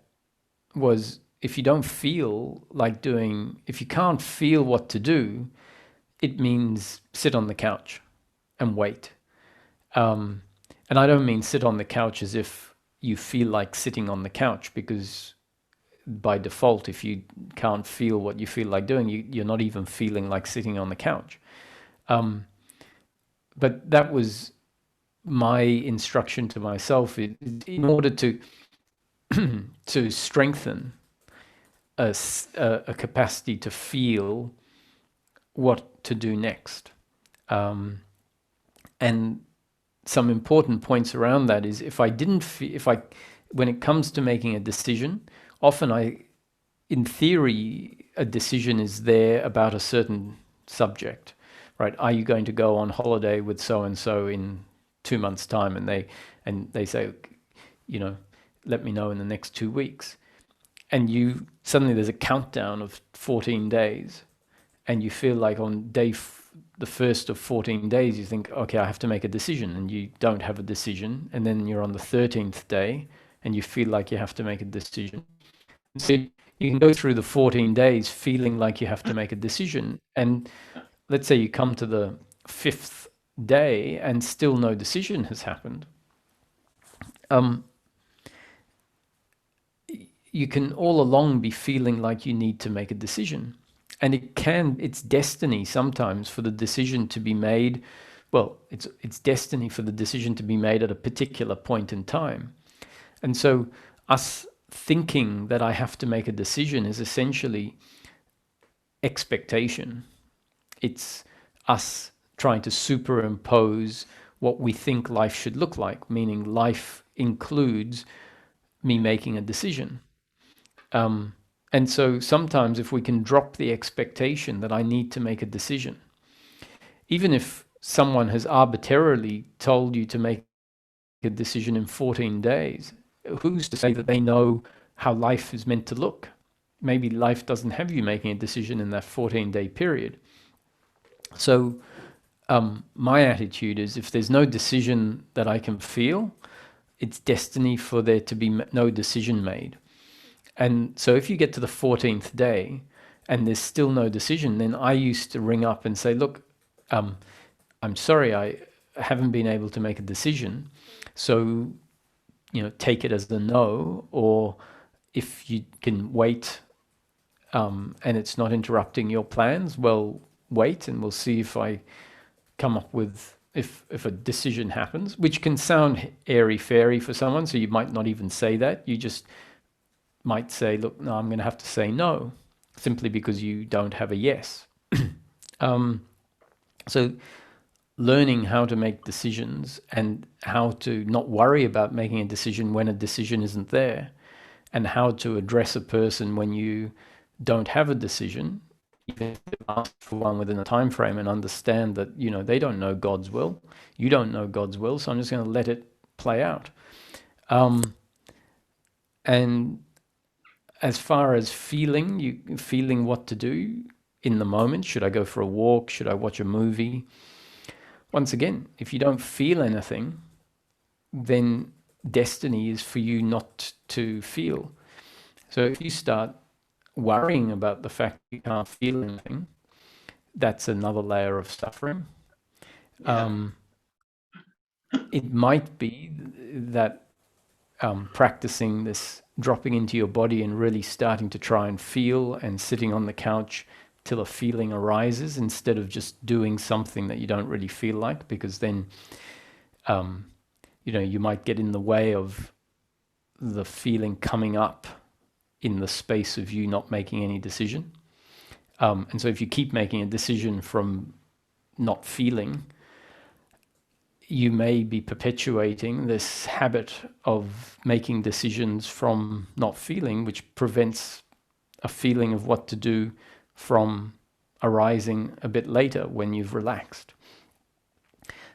was, if you don't feel like doing, if you can't feel what to do, it means sit on the couch and wait. And I don't mean sit on the couch as if you feel like sitting on the couch, because by default, if you can't feel what you feel like doing, you're not even feeling like sitting on the couch. But that was my instruction to myself, in order to to strengthen a capacity to feel what to do next. And some important points around that is, when it comes to making a decision, often in theory, a decision is there about a certain subject, right? Are you going to go on holiday with so-and-so in 2 months' time? And they say, you know, let me know in the next 2 weeks. And suddenly there's a countdown of 14 days, and you feel like on the first of 14 days, you think, okay, I have to make a decision, and you don't have a decision. And then you're on the 13th day, and you feel like you have to make a decision. So you can go through the 14 days feeling like you have to make a decision. And let's say you come to the 5th day and still no decision has happened. You can all along be feeling like you need to make a decision. And it's destiny sometimes for the decision to be made. Well, it's destiny for the decision to be made at a particular point in time. And so us thinking that I have to make a decision is essentially expectation. It's us trying to superimpose what we think life should look like, meaning life includes me making a decision. And so sometimes if we can drop the expectation that I need to make a decision, even if someone has arbitrarily told you to make a decision in 14 days, who's to say that they know how life is meant to look? Maybe life doesn't have you making a decision in that 14-day period. So my attitude is, if there's no decision that I can feel, it's destiny for there to be no decision made. And so if you get to the 14th day and there's still no decision, then I used to ring up and say, look, I'm sorry, I haven't been able to make a decision. So, take it as a no, or if you can wait and it's not interrupting your plans, well, wait and we'll see if I come up with, if a decision happens, which can sound airy-fairy for someone, so you might not even say that. You just might say, look, no, I'm going to have to say no, simply because you don't have a yes. So learning how to make decisions and how to not worry about making a decision when a decision isn't there, and how to address a person when you don't have a decision, even if you ask for one within a time frame, and understand that, you know, they don't know God's will, you don't know God's will, so I'm just going to let it play out. And as far as feeling what to do in the moment, should I go for a walk? Should I watch a movie? Once again, if you don't feel anything, then destiny is for you not to feel. So if you start worrying about the fact you can't feel anything, that's another layer of suffering. Yeah. It might be that practicing this, dropping into your body and really starting to try and feel, and sitting on the couch till a feeling arises, instead of just doing something that you don't really feel like, because then you know, you might get in the way of the feeling coming up in the space of you not making any decision. And so if you keep making a decision from not feeling, you may be perpetuating this habit of making decisions from not feeling, which prevents a feeling of what to do from arising a bit later when you've relaxed.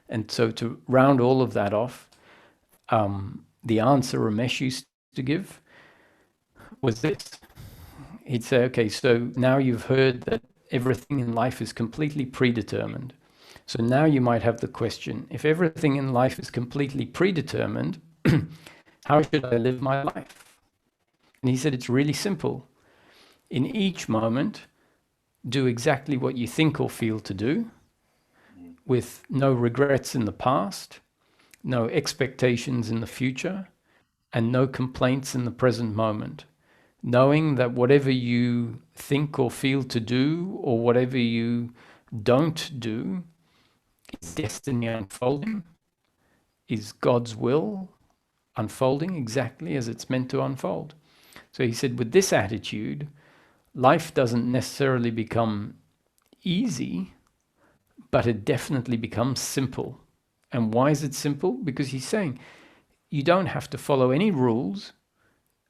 And so to round all of that off, the answer Ramesh used to give was this. He'd say, okay, so now you've heard that everything in life is completely predetermined. So now you might have the question, if everything in life is completely predetermined, how should I live my life? And he said, it's really simple. In each moment, do exactly what you think or feel to do, with no regrets in the past, no expectations in the future, and no complaints in the present moment. Knowing that whatever you think or feel to do, or whatever you don't do, is destiny unfolding, is God's will unfolding exactly as it's meant to unfold. So he said, with this attitude, life doesn't necessarily become easy, but it definitely becomes simple. And why is it simple? Because he's saying you don't have to follow any rules,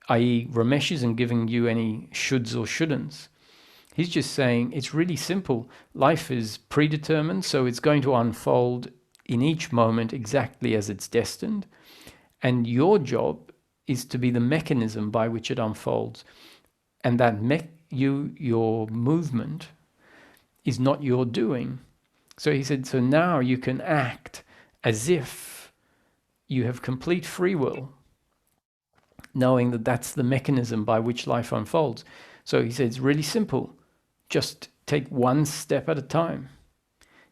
i.e. Ramesh isn't giving you any shoulds or shouldn'ts. He's just saying it's really simple. Life is predetermined, so it's going to unfold in each moment exactly as it's destined. And your job is to be the mechanism by which it unfolds. And that your movement is not your doing. So he said, so now you can act as if you have complete free will, knowing that that's the mechanism by which life unfolds. So he said, it's really simple. Just take one step at a time.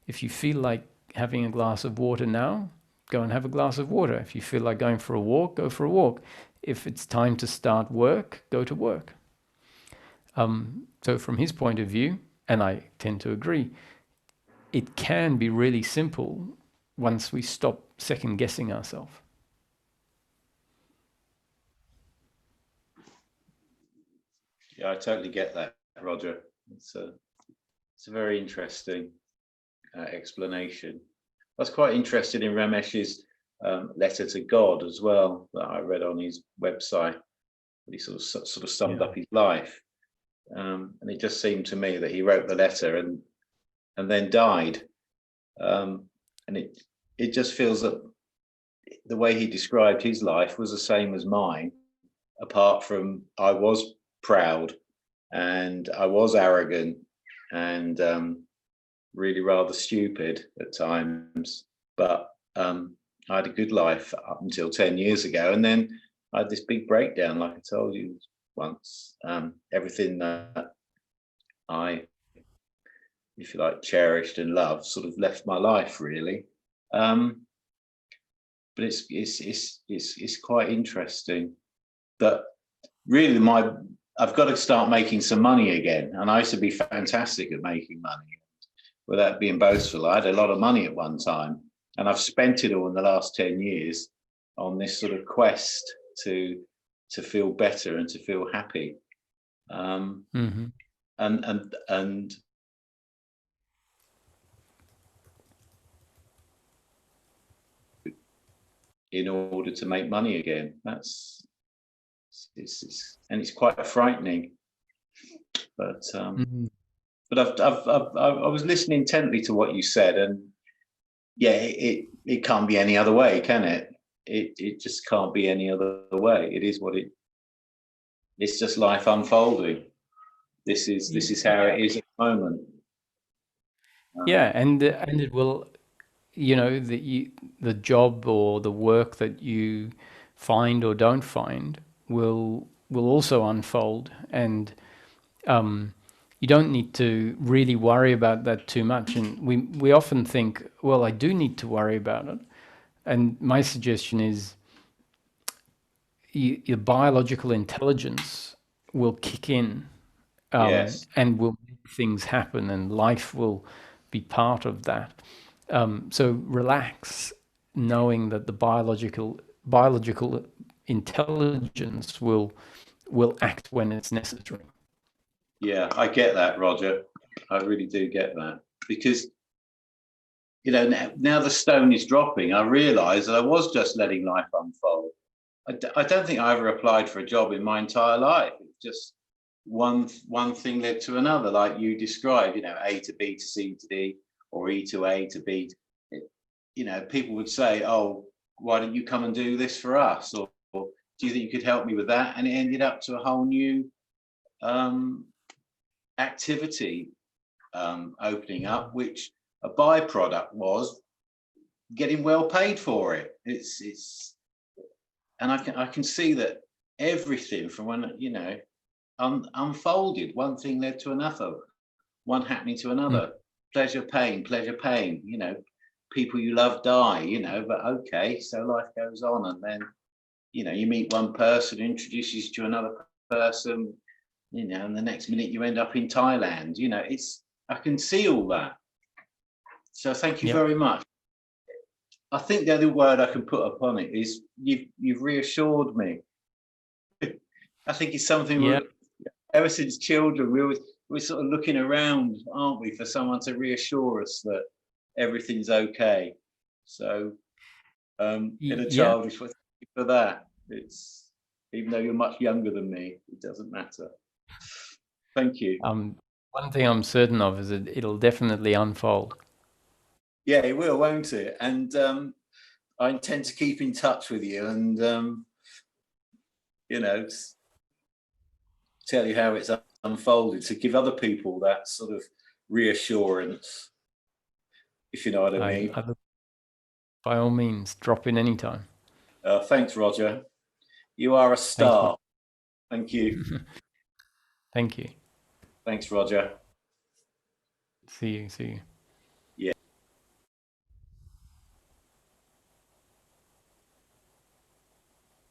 If you feel like having a glass of water now, go and have a glass of water. If you feel like going for a walk, go for a walk. If it's time to start work, go to work. So from his point of view, and I tend to agree, it can be really simple once we stop second-guessing ourselves. Yeah, I totally get that, Roger. It's a very interesting explanation. I was quite interested in Ramesh's letter to God as well, that I read on his website. He sort of summed up his life, and it just seemed to me that he wrote the letter and then died, and it just feels that the way he described his life was the same as mine, apart from I was proud and I was arrogant and really rather stupid at times, but I had a good life up until 10 years ago, and then I had this big breakdown, like I told you once. Everything that I, if you like, cherished and loved sort of left my life, really. But it's quite interesting that really I've got to start making some money again. And I used to be fantastic at making money. without being boastful, I had a lot of money at one time, and I've spent it all in the last 10 years on this sort of quest to feel better and to feel happy. And in order to make money again, it's quite frightening. But but I was listening intently to what you said, and yeah, it can't be any other way, can it? It just can't be any other way. It is what it's just life unfolding. This is how it is at the moment. Yeah, and it will, you know, the job or the work that you find or don't find will also unfold, and you don't need to really worry about that too much. And we often think, well, I do need to worry about it. And my suggestion is your biological intelligence will kick in, Yes. and will make things happen, and life will be part of that. So relax, knowing that the biological intelligence will act when it's necessary. Yeah, I get that, Roger. I really do get that, because you know, now the stone is dropping. I realise that I was just letting life unfold. I don't think I ever applied for a job in my entire life. It just one thing led to another, like you described. You know, A to B to C to D, or E to A to B. You know, people would say, "Oh, why don't you come and do this for us?" Or "Do you think you could help me with that?" And it ended up to a whole new activity opening up, which a byproduct was getting well paid for it. It's and I can see that everything from when, you know, unfolded. One thing led to another, one happening to another. Pleasure, pain, you know, people you love die, you know, but okay, so life goes on. And then, you know, you meet one person who introduces you to another person, you know, and the next minute you end up in Thailand. You know, I can see all that. So thank you very much. I think the other word I can put upon it is you've reassured me. I think it's something ever since children, we're sort of looking around, aren't we, for someone to reassure us that everything's okay. So in a childish way, thank you for that. It's, even though you're much younger than me, it doesn't matter. Thank you. One thing I'm certain of is that it'll definitely unfold. Yeah, it will, won't it? And I intend to keep in touch with you and, you know, tell you how it's unfolded, to give other people that sort of reassurance, if you know what I mean. By all means, drop in anytime. Thanks, Roger. You are a star. Thank you. Thank you. Thanks, Roger. See you.